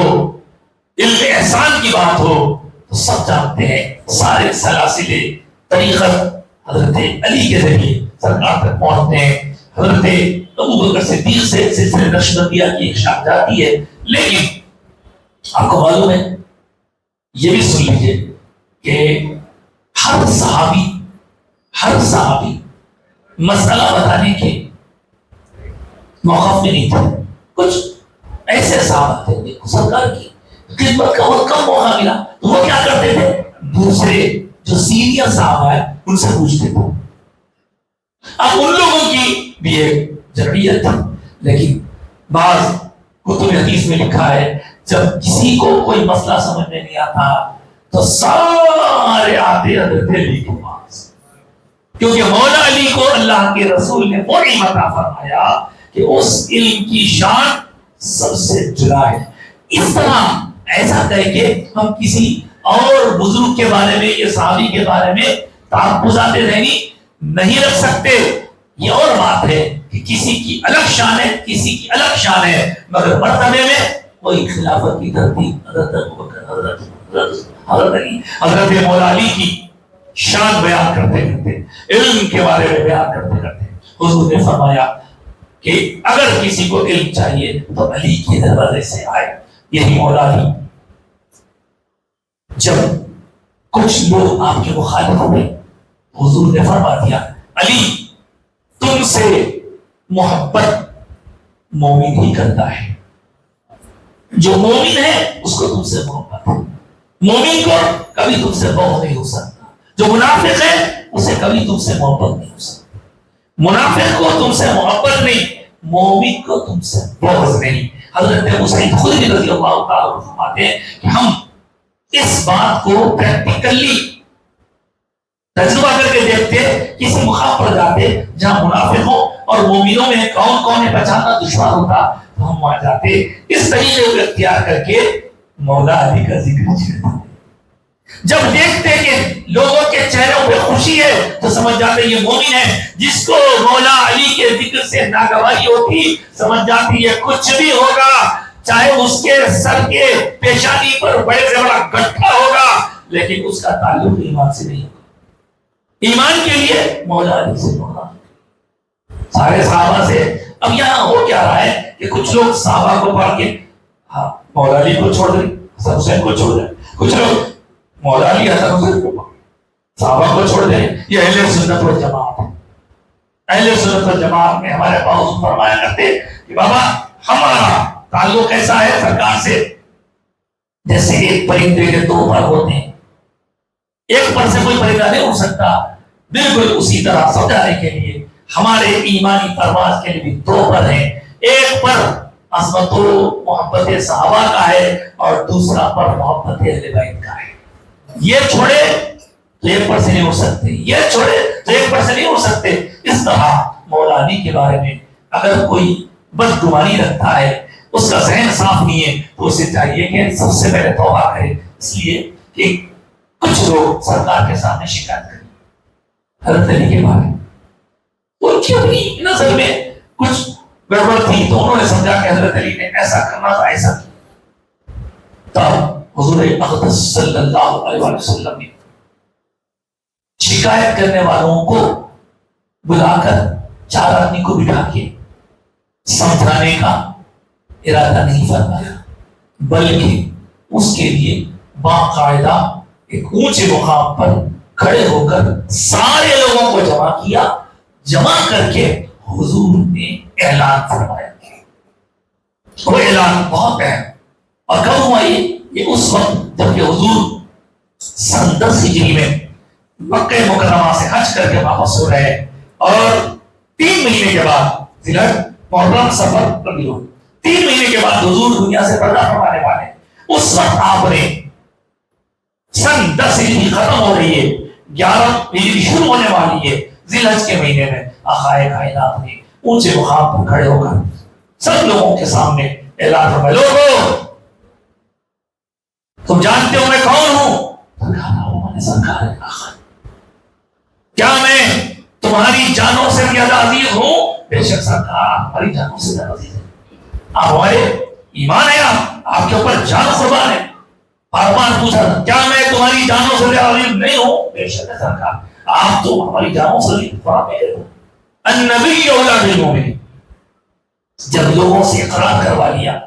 علم احسان کی بات ہو، تو سب جانتے ہیں سارے سلاسل طریقت حضرت علی کے ذریعے سرکار تک پہنچتے ہیں. حضرت ابوبکر صدیق سے سلسلے نقشبندیہ کی اشاعت جاتی ہے. لیکن آپ کو معلوم ہے، یہ بھی سن لیجئے کہ ہر صحابی مسئلہ بتانے کے موقف میں نہیں تھے. کچھ ایسے صحابہ تھے سرکار کی خدمت کا بہت کم موقع ملا تو وہ کیا کرتے تھے، دوسرے جو سینئر صحابہ ہیں ان سے پوچھتے تھے. اب ان لوگوں کی بھی ایک جربیت تھی. لیکن بعض کتب حدیث میں لکھا ہے جب کسی کو کوئی مسئلہ سمجھ میں نہیں آتا تو سارے آتے حضرت علی کے پاس، کیونکہ مولا علی کو اللہ کے رسول نے وہ علم عطا فرمایا کہ اس علم کی شان سب سے جدا ہے. اس طرح ایسا کہہ کے ہم کسی اور بزرگ کے بارے میں یا صحابی کے بارے میں تحفظات ذہنی نہیں رکھ سکتے. یہ اور بات ہے کہ کسی کی الگ شان ہے، کسی کی الگ شان ہے، مگر مرتبے میں کوئی خلافت کی ترتیب حضرت ابوبکر، حضرت علی، حضرت مولا علی کی شان بیان کرتے کرتے، علم کے بارے میں بیان کرتے کرتے حضور نے فرمایا کہ اگر کسی کو علم چاہیے تو علی کے دروازے سے آئے. یہی مولا علی. جب کچھ لوگ آپ کے مخالف ہوئے حضور نے فرما دیا علی تم سے محبت مومن ہی کرتا ہے. جو مومن ہے اس کو تم سے محبت ہے. مومن کو کبھی تم سے بغض نہیں ہو سکتا. جو منافق ہے اسے کبھی تم سے محبت نہیں ہو سکتی. منافق کو تم سے محبت نہیں، مومن کو تم سے بغض نہیں. حضرت ابو سعید خدری رضی اللہ تعالیٰ عنہ فرماتے ہیں کہ ہم اس بات کو پریکٹیکلی تجربہ کر کے دیکھتے، کسی مقام پر جاتے جہاں منافق ہو اور مومنوں میں کون کون ہے پہچاننا دشوار ہوتا تو ہم وہاں جاتے، اس طریقے کو اختیار کر کے مولا علی کا ذکر چھیڑتے. جب دیکھتے کہ لوگوں کے چہروں پہ خوشی ہے تو سمجھ جاتے یہ مومن ہے. جس کو مولا علی کے ذکر سے ناگواری ہوتی سمجھ جاتی یہ کچھ بھی ہوگا، چاہے اس کے سر کے پیشانی پر بڑے سے بڑا گٹھا ہوگا لیکن اس کا تعلق ایمان سے نہیں ہوگا. ایمان کے لیے مولا علی سے ہوگا، سارے صحابہ سے. اب یہاں ہو کیا رہا ہے کہ کچھ لوگ صحابہ کو پڑھ کے ہاں مولا علی کو چھوڑ دیں، حسن حسین کو چھوڑ دیں، کچھ لوگ مولا علی حسن حسین کو صحابہ کو چھوڑ دیں. یہ اہل سنت والجماعت ہے. اہل سنت والجماعت میں ہمارے باوجود فرمایا کرتے کہ بابا ہمارا تعلق ایسا ہے سرکار سے جیسے ایک پرندے کے دو پر ہوتے ہیں، ایک پر سے کوئی پرندہ نہیں اڑ سکتا، بالکل اسی طرح سمجھانے کے لیے ہمارے ایمانی پرواز کے لیے بھی دو پر ہیں. ایک پر عظمت و محبت صحابہ کا ہے اور دوسرا پر محبت اہل بیت کا ہے. یہ چھوڑے تو ایک پر سے نہیں اڑ سکتے، یہ چھوڑے تو ایک پر سے نہیں اڑ سکتے. اس طرح مولا علی کے بارے میں اگر کوئی بدگمانی رکھتا ہے، اس کا ذہن صاف نہیں ہے، تو اسے چاہیے کہ سب سے پہلے توبہ کرے. اس لیے کہ کچھ لوگ سرکار کے سامنے شکایت کریں حضرت علی کے بارے میں، ان کی اپنی نظر میں کچھ گڑبڑ تھی تو انہوں نے سمجھا کہ حضرت علی نے ایسا کرنا تھا، ایسا کیا. تب حضور اقدس صلی اللہ علیہ وسلم نے شکایت کرنے والوں کو بلا کر 4 آدمی کو بٹھا کے سمجھانے کا ارادہ نہیں فرمایا، بلکہ اس کے لیے باقاعدہ ایک اونچے مقام پر کھڑے ہو کر سارے لوگوں کو جمع کیا. جمع کر کے حضور نے اعلان فرمایا. وہ اعلان بہت اہم. اور کب ہوا یہ اس وقت جب کہ حضور سن 10 ہجری میں مکہ مکرمہ سے حج کر کے واپس ہو رہے ہیں، اور 3 مہینے کے بعد ذی الحجہ محرم صفر ربیع الاول 3 مہینے کے بعد حضور دنیا سے پردہ فرمانے والے. اس وقت آپ نے سن 10 ہجری ختم ہو رہی ہے، 11 ہجری شروع ہونے والی ہے. ذی الحجہ کے مہینے میں آقائے کائنات نے اونچے مقام پر کھڑے ہو کر سب لوگوں کے سامنے اعلان فرمایا، لوگو تم جانتے ہو میں کون ہوں؟ سرکار ہے. کیا میں تمہاری جانوں سے زیادہ عزیز ہوں؟ بے شک سرکار ہماری جانوں سے زیادہ عزیز ہے. آپ ہمارے ایمان ہے، آپ کے اوپر جان قربان ہے. بار بار پوچھا کیا میں تمہاری جانوں سے زیادہ عزیز نہیں ہوں؟ بے شک ہے سرکار آپ تو ہماری جانوں سے عزیز فرماتے ہیں. النبی اولیٰ بالمؤمنین. جب لوگوں سے اقرار کروا لیا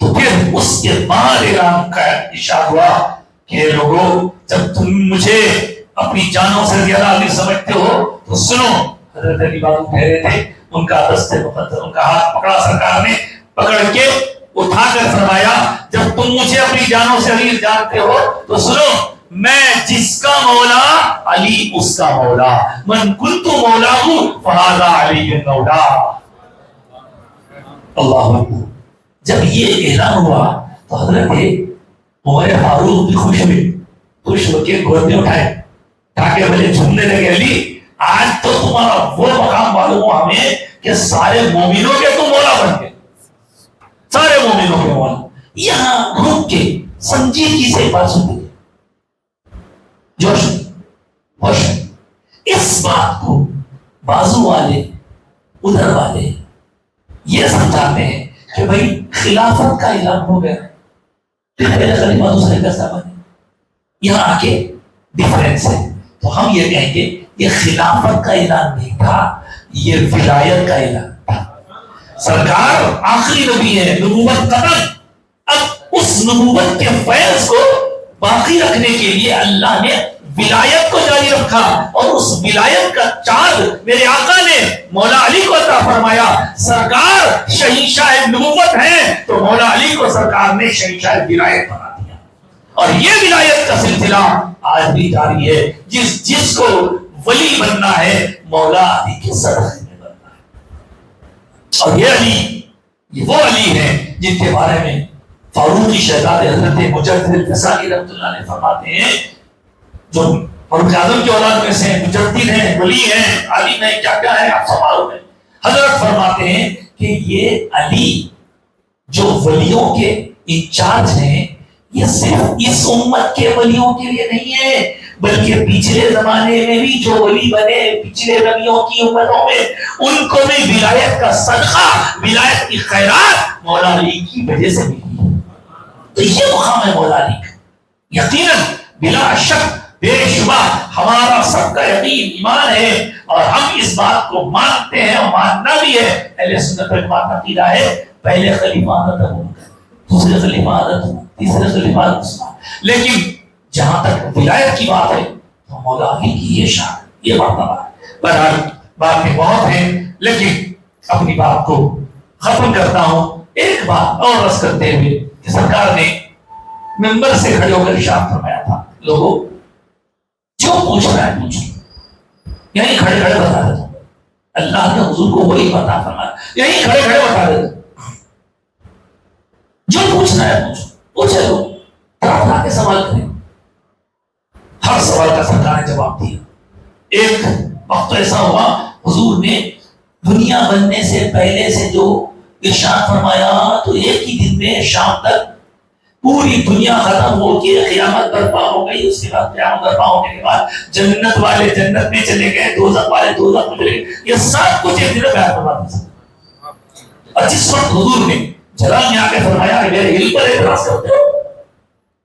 تو پھر اس کے بعد اعلان کا ارشاد ہوا کہ لوگوں جب تم مجھے اپنی جانوں سے زیادہ عزیز سمجھتے ہو تو سنو. حضرت علی بابو ٹھہرے تھے، ان کا دست مقدس، ان کا ہاتھ پکڑا سرکار نے، پکڑ کے اٹھا کر فرمایا جب تم مجھے اپنی جانوں سے عزیز جانتے ہو تو سنو، میں جس کا مولا علی اس کا مولا، من کنت مولا فہذا علی مولا. اللہ اکبر. جب یہ اعلان ہوا تو حضرت عمر فاروق بھی خوش ہوئے، خوش ہو کے گودے اٹھائے تاکہ بھلے جھومنے لگے. علی آج تو تمہارا وہ مقام معلوم ہوا ہمیں کہ سارے مومنوں کے تم مولا بن گئے، سارے مومنوں کے مولا. یہاں رک کے سنجیدگی سے بات سنتے جوش ہوش. اس بات کو بازو والے ادھر والے یہ سمجھاتے ہیں کہ بھائی خلافت کا اعلان ہو گیا، پہلے خلیفہ دوسرے کا سبب ہے. یہاں آ کے ڈفرینس ہے. تو ہم یہ کہیں گے یہ خلافت کا اعلان نہیں تھا، یہ ولایت کا اعلان تھا. سرکار آخری نبی ہے، نبوت ختم. اب اس نبوت کے فیض کو باقی رکھنے کے لیے اللہ نے ولایت کو جاری رکھا، اور اس ولایت کا چارج میرے آقا نے مولا علی کو عطا فرمایا. سرکار شہنشاہ نبوت ہیں تو مولا علی کو سرکار نے شہنشاہ ولایت بنا دیا. اور یہ ولایت کا سلسلہ آج بھی جاری ہے. جس کو ولی بننا ہے مولا علی کے صدقے میں بننا ہے. اور یہ علی، یہ وہ علی ہیں جن کے بارے میں فاروقی شہزادے حضرت مجدد الفسانی رحمۃ اللہ علیہ فرماتے ہیں، جو فاروق اعظم کی اولاد میں سے مجدد ہیں، ولی ہیں، عالم ہیں، کیا کیا ہے آپ سب معلوم ہے. حضرت فرماتے ہیں کہ یہ علی جو ولیوں کے انچارج ہیں، یہ صرف اس امت کے ولیوں کے لیے نہیں ہے، بلکہ پچھلے زمانے میں بھی جو ولی بنے پچھلے نبیوں کی امتوں میں، ان کو بھی ولایت کا صدقہ، ولایت کی خیرات مولا علی کی وجہ سے ملی. تو یہ مقام ہے مولا علی کا. یقیناً بلا شک بے شبہ ہمارا سب کا یقین ایمان ہے، اور ہم اس بات کو مانتے ہیں، اور ماننا بھی ہے. اہل سنت والجماعت کا عقیدہ ہے پہلے خلیفہ حضرت ابو بکر، دوسرے خلیفہ حضرت عمر، تیسرے خلیفہ حضرت عثمان. لیکن جہاں تک ولایت کی بات ہے تو مولا علی کی یہ شان، یہ مرتبہ ہے. بہرحال باتیں بہت ہیں لیکن اپنی بات کو ختم کرتا ہوں ایک بات اور رس کرتے ہوئے کہ سرکار نے ممبر سے کھڑے ہو کر ارشاد فرمایا تھا، لوگوں جو پوچھ رہا ہے پوچھو. یہیں کھڑے کھڑے بتا دیتا ہوں، اللہ نے حضور کو وہی بتا فرمایا، یہیں کھڑے کھڑے بتا دیتا ہوں. جو پوچھنا ہے پوچھو، پوچھے لو، طرح کے سوال کریں. ہر سوال کا سرکار نے جواب دیا. ایک وقت ایسا ہوا حضور نے دنیا بننے سے پہلے سے جو ارشاد فرمایا تو ایک ہی دن میں شام تک پوری دنیا ختم ہو کے قیامت برپا ہو گئی. اس کے بعد قیامت برپا ہونے کے بعد جنت والے جنت میں چلے گئے، دوزخ والے دوزخ میں چلے گئے. یہ سب کچھ ایک دن میں بیان فرما دیا. اور جس وقت حضور نے جلال میں آ کے فرمایا میرے علم پر اعتراض کرتے ہو،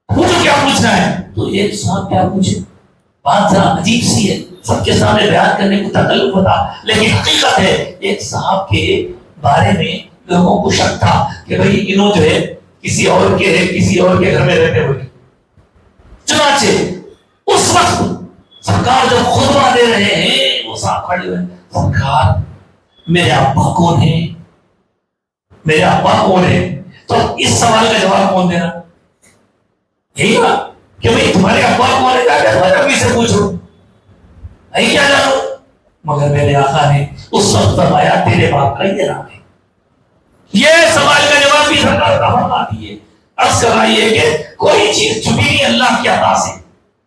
پوچھو کیا پوچھنا ہے. تو ایک صاحب کیا پوچھے؟ بات ذرا عجیب سی ہے، سب کے سامنے بیان کرنے کو تکلف ہوتا، لیکن حقیقت ہے ایک صاحب کے بارے میں لوگوں کو شک تھا کہ بھئی انہوں جو ہے کسی اور کے گھر میں رہتے ہوئے. چنانچہ اس وقت سرکار جب خطبہ دے رہے ہیں وہ صاحب کھڑے ہوئے، سرکار میرے ابا کون ہے؟ میرے ابا کون ہے؟ تو اس سوال کا جواب کون دینا؟ یہی نا کہ بھئی تمہارے ابا کون ہے، جا تمہارے ابھی سے پوچھو، نہیں کیا جانو. مگر میرے آقا نے اس وقت فرمایا تیرے باپ کا یہ نام ہے. یہ سوال کا جواب بھی سرکار کا فرما دیے. عرض کرائیے کہ کوئی چیز چھپی نہیں اللہ کی عطا سے.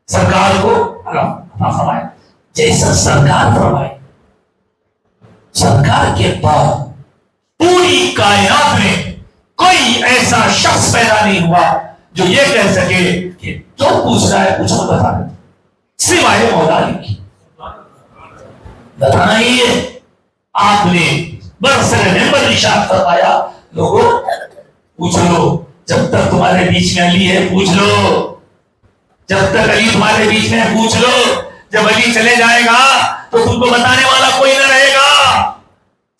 سرکار کو عطا فرمایا جیسا سرکار فرمائے. سرکار کے بعد پوری کائنات میں کوئی ایسا شخص پیدا نہیں ہوا جو یہ کہہ سکے کہ جو پوچھ رہا ہے پوچھو بتا دیں، سوائے مولا علی کی. بتانا ہی ہے. آپ نے برسر ممبر ارشاد فرمایا لوگوں پوچھ لو، جب تک تمہارے بیچ میں علی ہے پوچھ لو، جب تک علی تمہارے بیچ میں ہے پوچھ لو. جب علی چلے جائے گا تو تم کو بتانے والا کوئی نہ رہے گا.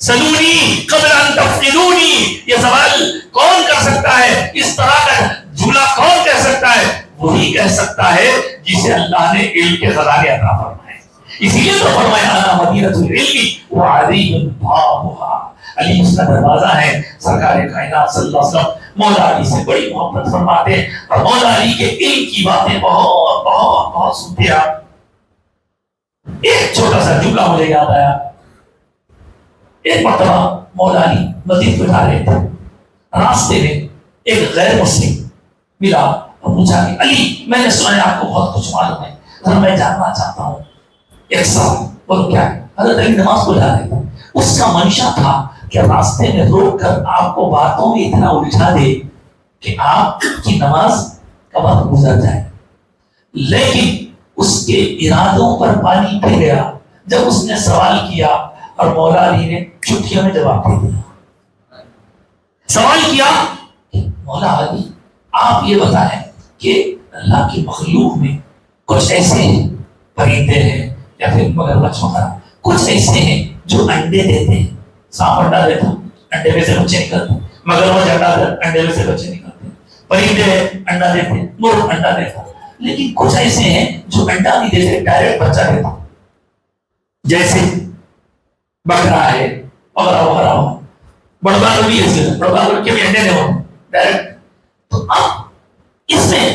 سلونی قبل ان تفقدونی، یہ سوال کون کر سکتا ہے؟ اس طرح کا جملہ کون کہہ سکتا ہے؟ وہی کہہ سکتا ہے جسے اللہ نے علم کے خزانے عطا فرمائے. اسی لیے تو فرمایا انا مدینۃ العلم وعلی بابھا، علی اس کا دروازہ ہے. سرکار کائنات صلی اللہ علیہ وسلم مولا علی سے بڑی محبت فرماتے اور مولا علی کے علم کی باتیں بہت بہت بہت سنتے. آپ ایک چھوٹا سا جملہ مجھے یاد آیا. ایک مرتبہ مولا علی مسجد کو جا رہے تھے، راستے میں ایک غیر مسلم ملا اور پوچھا کہ علی میں نے سنا ہے آپ کو بہت کچھ معلوم ہے، اور میں جاننا چاہتا ہوں. ایک سوال بولو کیا ہے؟ حضرت علی نماز کو جا رہے تھے. اس کا منشا تھا کہ راستے میں روک کر آپ کو باتوں میں اتنا الجھا دے کہ آپ کی نماز کا وقت گزر جائے. لیکن اس کے ارادوں پر پانی پھر گیا جب اس نے سوال کیا اور مولا علی نے چٹکیوں میں جواب دے دیا. سوال کیا کہ مولا علی آپ یہ بتائیں کہ اللہ کی مخلوق میں کچھ ایسے ہیں پرندے ہیں یا پھر مگرمچھ وغیرہ، کچھ ایسے ہیں جو انڈے دیتے ہیں. سانپ انڈا دیتا انڈے میں سے بچے نکلتے، مگرمچھ انڈا دیتا انڈے میں سے بچے نکلتے، پرندے انڈا دیتے، مرغ انڈا دیتا. لیکن کچھ ایسے ہیں جو انڈا نہیں دیتے، ڈائریکٹ بچہ دیتا، جیسے بکرا ہے وغیرہ وغیرہ. بڑبا بھی ایسے بڑبا کے بھی انڈے نہیں ہوتے ڈائریکٹ. تو اب اس میں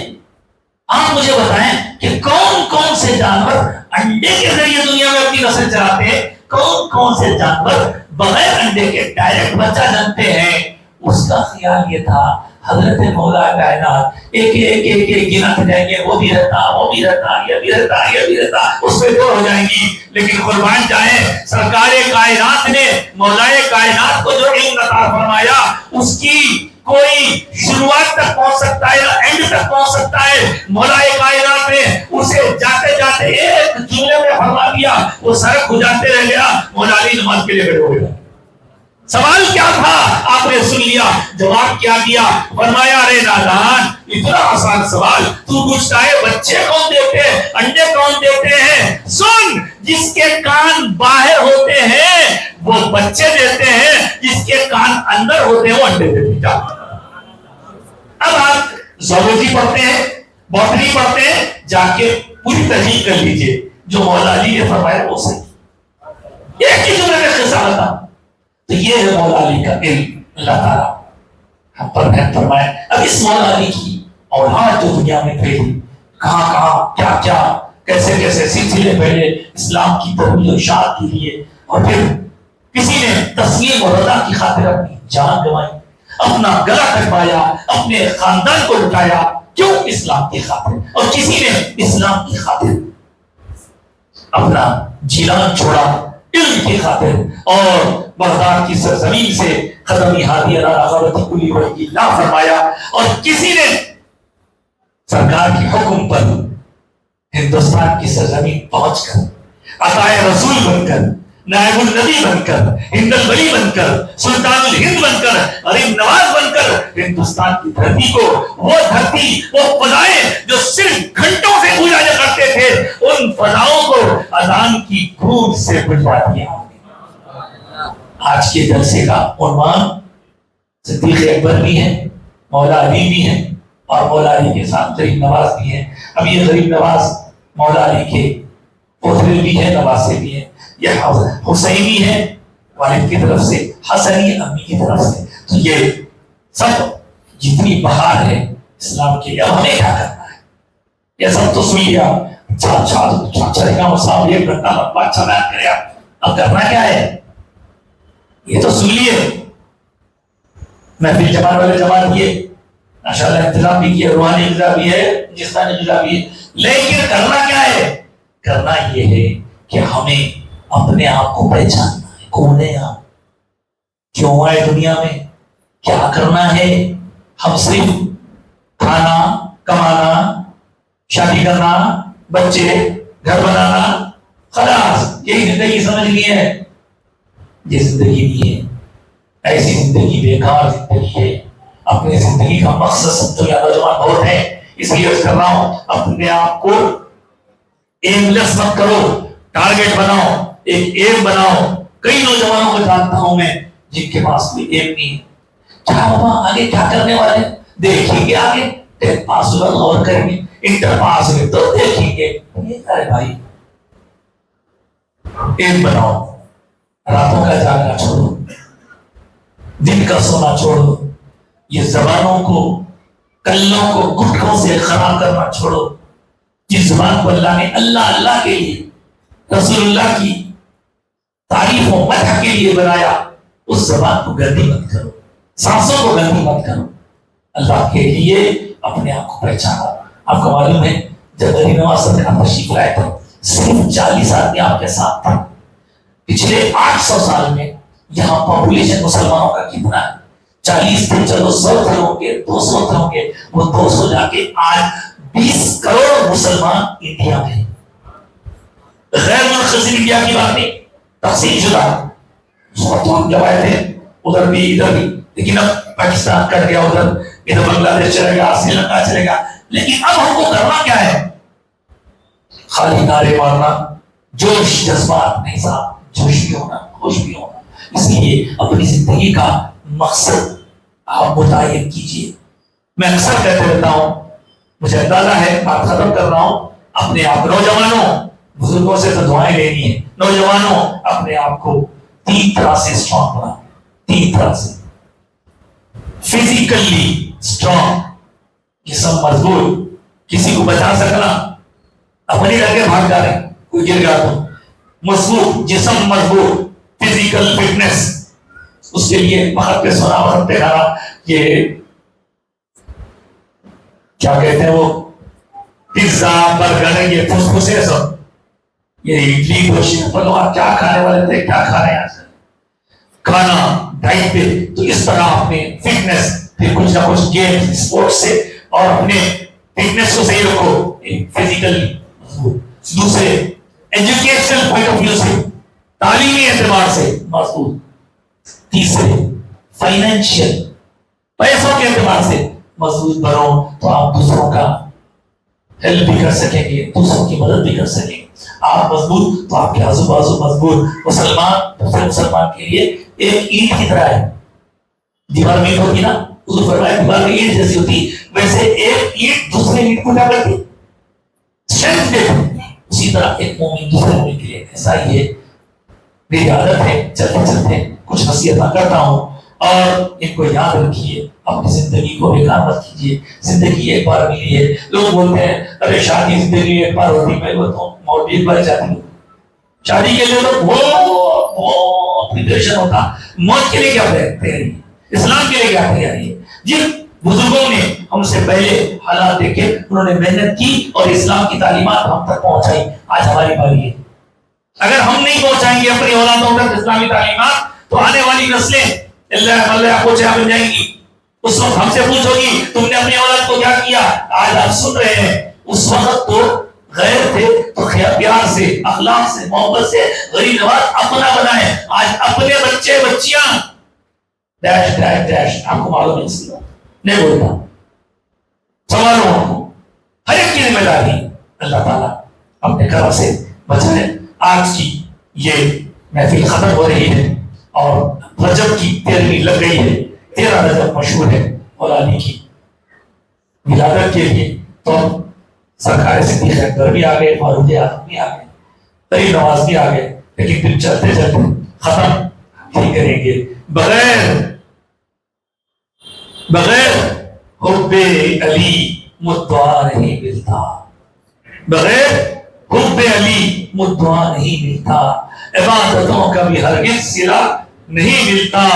آپ مجھے بتائیں کہ کون کون سے جانور انڈے کے ذریعے دنیا میں اپنی نسل چلاتے ہیں، کون کون سے جانور بغیر انڈے کے ڈائریکٹ بچہ جنتے ہیں. اس کا خیال یہ تھا حضرت مولا کائنات ایک ایک ایک ایک گنت جائیں گے، وہ بھی رہتا وہ بھی رہتا یہ بھی رہتا یہ بھی رہتا، اس پہ دور ہو جائیں گی. لیکن قربان جائیں سرکار کائنات نے مولا کائنات کو جو علم عطا فرمایا اس کی کوئی شروعات تک پہنچ سکتا ہے یا اینڈ تک پہنچ سکتا ہے. مولا کائنات نے اسے جاتے جاتے ایک جملے میں فرما دیا، وہ سڑک ہو جاتے رہ گیا. مولا علی نماز کے لیے کھڑے ہو گئے. سوال کیا تھا آپ نے سن لیا، جواب کیا دیا. فرمایا ارے نادان اتنا آسان سوال تو پوچھتا ہے بچے کون دیتے ہیں، انڈے کون دیتے ہیں؟ سن، جس کے کان باہر ہوتے ہیں وہ بچے دیتے ہیں، جس کے کان اندر ہوتے ہیں وہ انڈے دیتے ہیں. اب آپ زولوجی پڑھتے ہیں، بوٹنی پڑھتے ہیں، جا کے پوری تحقیق کر لیجئے، جو مولا علی نے فرمایا وہ صحیح، ایک ہی جملے میں خسارہ تھا۔ تو یہ ہے مولا علی کا علم، اللہ تعالیٰ ہم پر رحم فرمائے۔ اب اس مولا علی کی اولاد جو دنیا میں پھیلی، کہاں کہاں کیا کیا کیسے کیسے سلسلے پہلے اسلام کی ترویج و اشاعت کے لیے، اور پھر کسی نے تسلیم و رضا کی خاطر اپنی جان گنوائی، اپنا گلا کٹوایا، اپنے خاندان کو لٹایا، کیوں؟ اسلام کی خاطر۔ اور کسی نے اسلام کی خاطر اپنا جیلان چھوڑا علم کی خاطر، اور بغداد کی سرزمین سے قدمی ہادی راغبتی کلی وحی اللہ فرمایا، اور کسی نے سرکار کی حکم پر ہندوستان کی سرزمین پہنچ کر عطائے رسول بن کر، نائب النبی بن کر، ہند الولی بن کر، سلطان الہند بن کر، غریب نواز بن کر ہندوستان کی دھرتی کو، وہ دھرتی، وہ فضائیں جو صرف گھنٹوں سے پوجا کرتے تھے، ان فضاؤں کو اذان کی گونج سے بجھوا دیا۔ آج کے جلسے کا عنوان صدیق اکبر بھی ہے، مولا علی بھی ہے، اور مولا علی کے ساتھ غریب نواز بھی ہے۔ اب یہ غریب نواز مولا علی کے پوترے بھی ہیں، نواسے بھی ہیں، یہ حسینی ہے والد کی طرف سے، حسنی امی کی طرف سے۔ تو یہ سب جتنی بہار ہے اسلام کے لیے، اب ہمیں کیا کرنا ہے؟ یہ سب تو سن لیا، چلے گا صاحب ایک گھنٹہ لمبا اچھا بیان کرے، اب کرنا کیا ہے؟ یہ تو سن لیے، محفل جماعت والے جمع کیے، ماشاءاللہ انتظام بھی کیا، روحانی انتظام بھی ہے، جسمانی انتظام بھی ہے، لیکن کرنا کیا ہے؟ کرنا یہ ہے کہ ہمیں اپنے آپ کو پہچاننا ہے، کون ہے آپ، کیوں آئے دنیا میں، کیا کرنا ہے۔ ہم صرف کھانا، کمانا، شادی کرنا، بچے، گھر بنانا، خلاص یہی زندگی سمجھ لی ہے، یہ زندگی نہیں ہے، ایسی زندگی بیکار زندگی ہے۔ اپنی زندگی کا مقصد سمجھو، یا نوجوان بہت ہے، اس لیے عرض کر رہا ہوں، اپنے آپ کو ایم لیس مت کرو، ٹارگیٹ بناؤ، ایک ایم بناؤ۔ کئی نوجوانوں کو جانتا ہوں میں جن کے پاس کوئی ایم نہیں ہے، کیا بابا آگے کیا کرنے والے، دیکھیں گے آگے، 10 پاس ہوا غور کریں گے، انٹر پاس ہوئے تو دیکھیں گے، یہ کیا ہے بھائی؟ ایم بناؤ، راتوں کا جاگنا چھوڑو، دن کا سونا چھوڑو، یہ زبانوں کو، کلوں کو، گٹھوں سے خراب کرنا چھوڑو۔ جس زبان کو اللہ نے اللہ اللہ کے لیے، رسول اللہ کی تعریف و مدح کے لیے بنایا، اس زبان کو گندی مت کرو، سانسوں کو گندی مت کرو، اللہ کے لیے اپنے آپ کو پہچانا۔ آپ کو معلوم ہے جب غریب نواز صاحب یہاں تشریف لائے تھے، صرف 40 آدمی آپ کے ساتھ تھا۔ پچھلے 800 سال میں یہاں پاپولیشن مسلمانوں کا کتنا ہے؟ 40 تھے، چلو 100 تھے ہوں گے، 200 تھے ہوں گے، وہ 200 جا کے آج 20 کروڑ مسلمان انڈیا میں، غیر منقسم انڈیا کی بات نہیں، تقسیم شدہ ہم جب آئے تھے ادھر بھی ادھر بھی، لیکن اب پاکستان کٹ گیا، ادھر بنگلہ دیش چلے گا، سری لنکا چلے گا، لیکن اب ہم کو کرنا کیا ہے؟ خالی نعرے مارنا، جوش جذبات نہیں صاحب، جوش بھی ہونا، خوش بھی ہونا۔ اس لیے اپنی زندگی کا مقصد آپ متعین کیجئے۔ میں اکثر کہتے رہتا ہوں، مجھے اندازہ ہے، بات ختم کر رہا ہوں، اپنے آپ نوجوانوں، بزرگوں سے تو دعائیں لینی ہے، نوجوانوں اپنے آپ کو 3 طرح سے اسٹرانگ بنا، 3 طرح سے۔ فزیکلی اسٹرانگ، جسم مضبوط، کسی کو بچا سکنا، اپنی لگے بھاگ جا رہے، کوئی گر گیا تو مضبوط، جسم مضبوط، فزیکل فٹنس، اس کے لیے وقت پہ سونا، وقت پہ کھانا، یہ کیا کہتے ہیں وہ پیزا برگر، یہ پھسپھسے سب، یہ اڈلی ڈوسے، آپ کیا کھانے والے تھے، کیا کھا رہے ہیں آج کھانا ڈائٹ پہ۔ تو اس طرح اپنے فٹنس، پھر کچھ نہ کچھ گیم اسپورٹ سے، اور اپنے فٹنس کو صحیح رکھو، فزیکلی مضبوط۔ دوسرے ایجوکیشنل پوائنٹ آف ویو سے، تعلیمی اعتبار سے مضبوط۔ تیسرے فائنینشیل، پیسوں کے اعتبار سے مضبوط بنو، تو آپ دوسروں کا ہیلپ بھی کر سکیں گے، دوسروں کی مدد بھی کر سکیں گے۔ آپ مضبوط تو آپ کے آزو بازو مضبوط۔ مسلمان دوسرے مسلمان کے لیے ایک اینٹ کی طرح ہے، دیوار میں ہوگی نا، حضور فرمایا دیوار کی اینٹ جیسی ہوتی، ویسے ایک اینٹ دوسرے اینٹ کو کیا کرتی؟ اسٹرینتھ دیتی۔ اسی طرح ایک مومن دوسرے مومن کے لیے ایسا ہی ہے۔ میری عادت ہے چلتے چلتے کچھ نصیحتیں کرتا ہوں، اور ان کو یاد رکھیے، اپنی زندگی کو بیکار مت کیجیے۔ زندگی ایک بار ملی ہے۔ لوگ بولتے ہیں ارے شادی زندگی ایک بار ہوتی، میں بولتا ہوں موت ایک بار جاتی ہوں۔ شادی کے لیے تو بہت پریپریشن ہوتا، موت کے لیے کیا تیاری، اسلام کے لیے کیا تیاری ہے؟ جن بزرگوں نے ہم سے پہلے حالات دیکھے، انہوں نے محنت کی اور اسلام کی تعلیمات ہم تک پہنچائی۔ آج ہماری باری ہے، اگر ہم نہیں پہنچائیں گے اپنی اولادوں تک اسلامی تعلیمات، تو آنے والی نسلیں اللہ اللہ کو چاہ بن جائیں گی۔ اس وقت ہم سے پوچھو گی تم نے اپنی اولاد کو کیا کیا؟ آج آپ سن رہے ہیں، اس وقت تو غیر تھے تو پیار سے، اخلاق سے، محبت سے غریب نواز اپنا بنائیں۔ آج اپنے بچے بچیاں ڈیش ڈیش ڈیش، آپ کو معلوم نہیں بولتا، سوالوں ہر ایک کی ذمہ داری اللہ تعالیٰ اپنے کرم سے بچائے۔ آج کی یہ محفل ختم ہو رہی ہے اور رجب کی 13ویں لگ گئی ہے۔ 13 رجب مشہور ہے مولا علی کی ولادت کے لیے، تو سرکار صدیق اکبر بھی آ گئے، فاروق اعظم بھی آ گئے، تری نواز بھی آ گئے، لیکن پھر چلتے چلتے ختم نہیں کریں گے۔ بغیر حب علی مدعا نہیں ملتا، بغیر حب علی مدعا نہیں ملتا، عبادتوں کا بھی ہرگز صلہ نہیں ملتا۔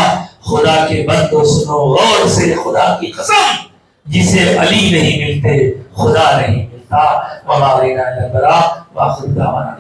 خدا کے بندو سنو غور سے، خدا کی قسم، جسے علی نہیں ملتے خدا نہیں ملتا۔ وما علینا الا البلاغ، وآخر دعوانا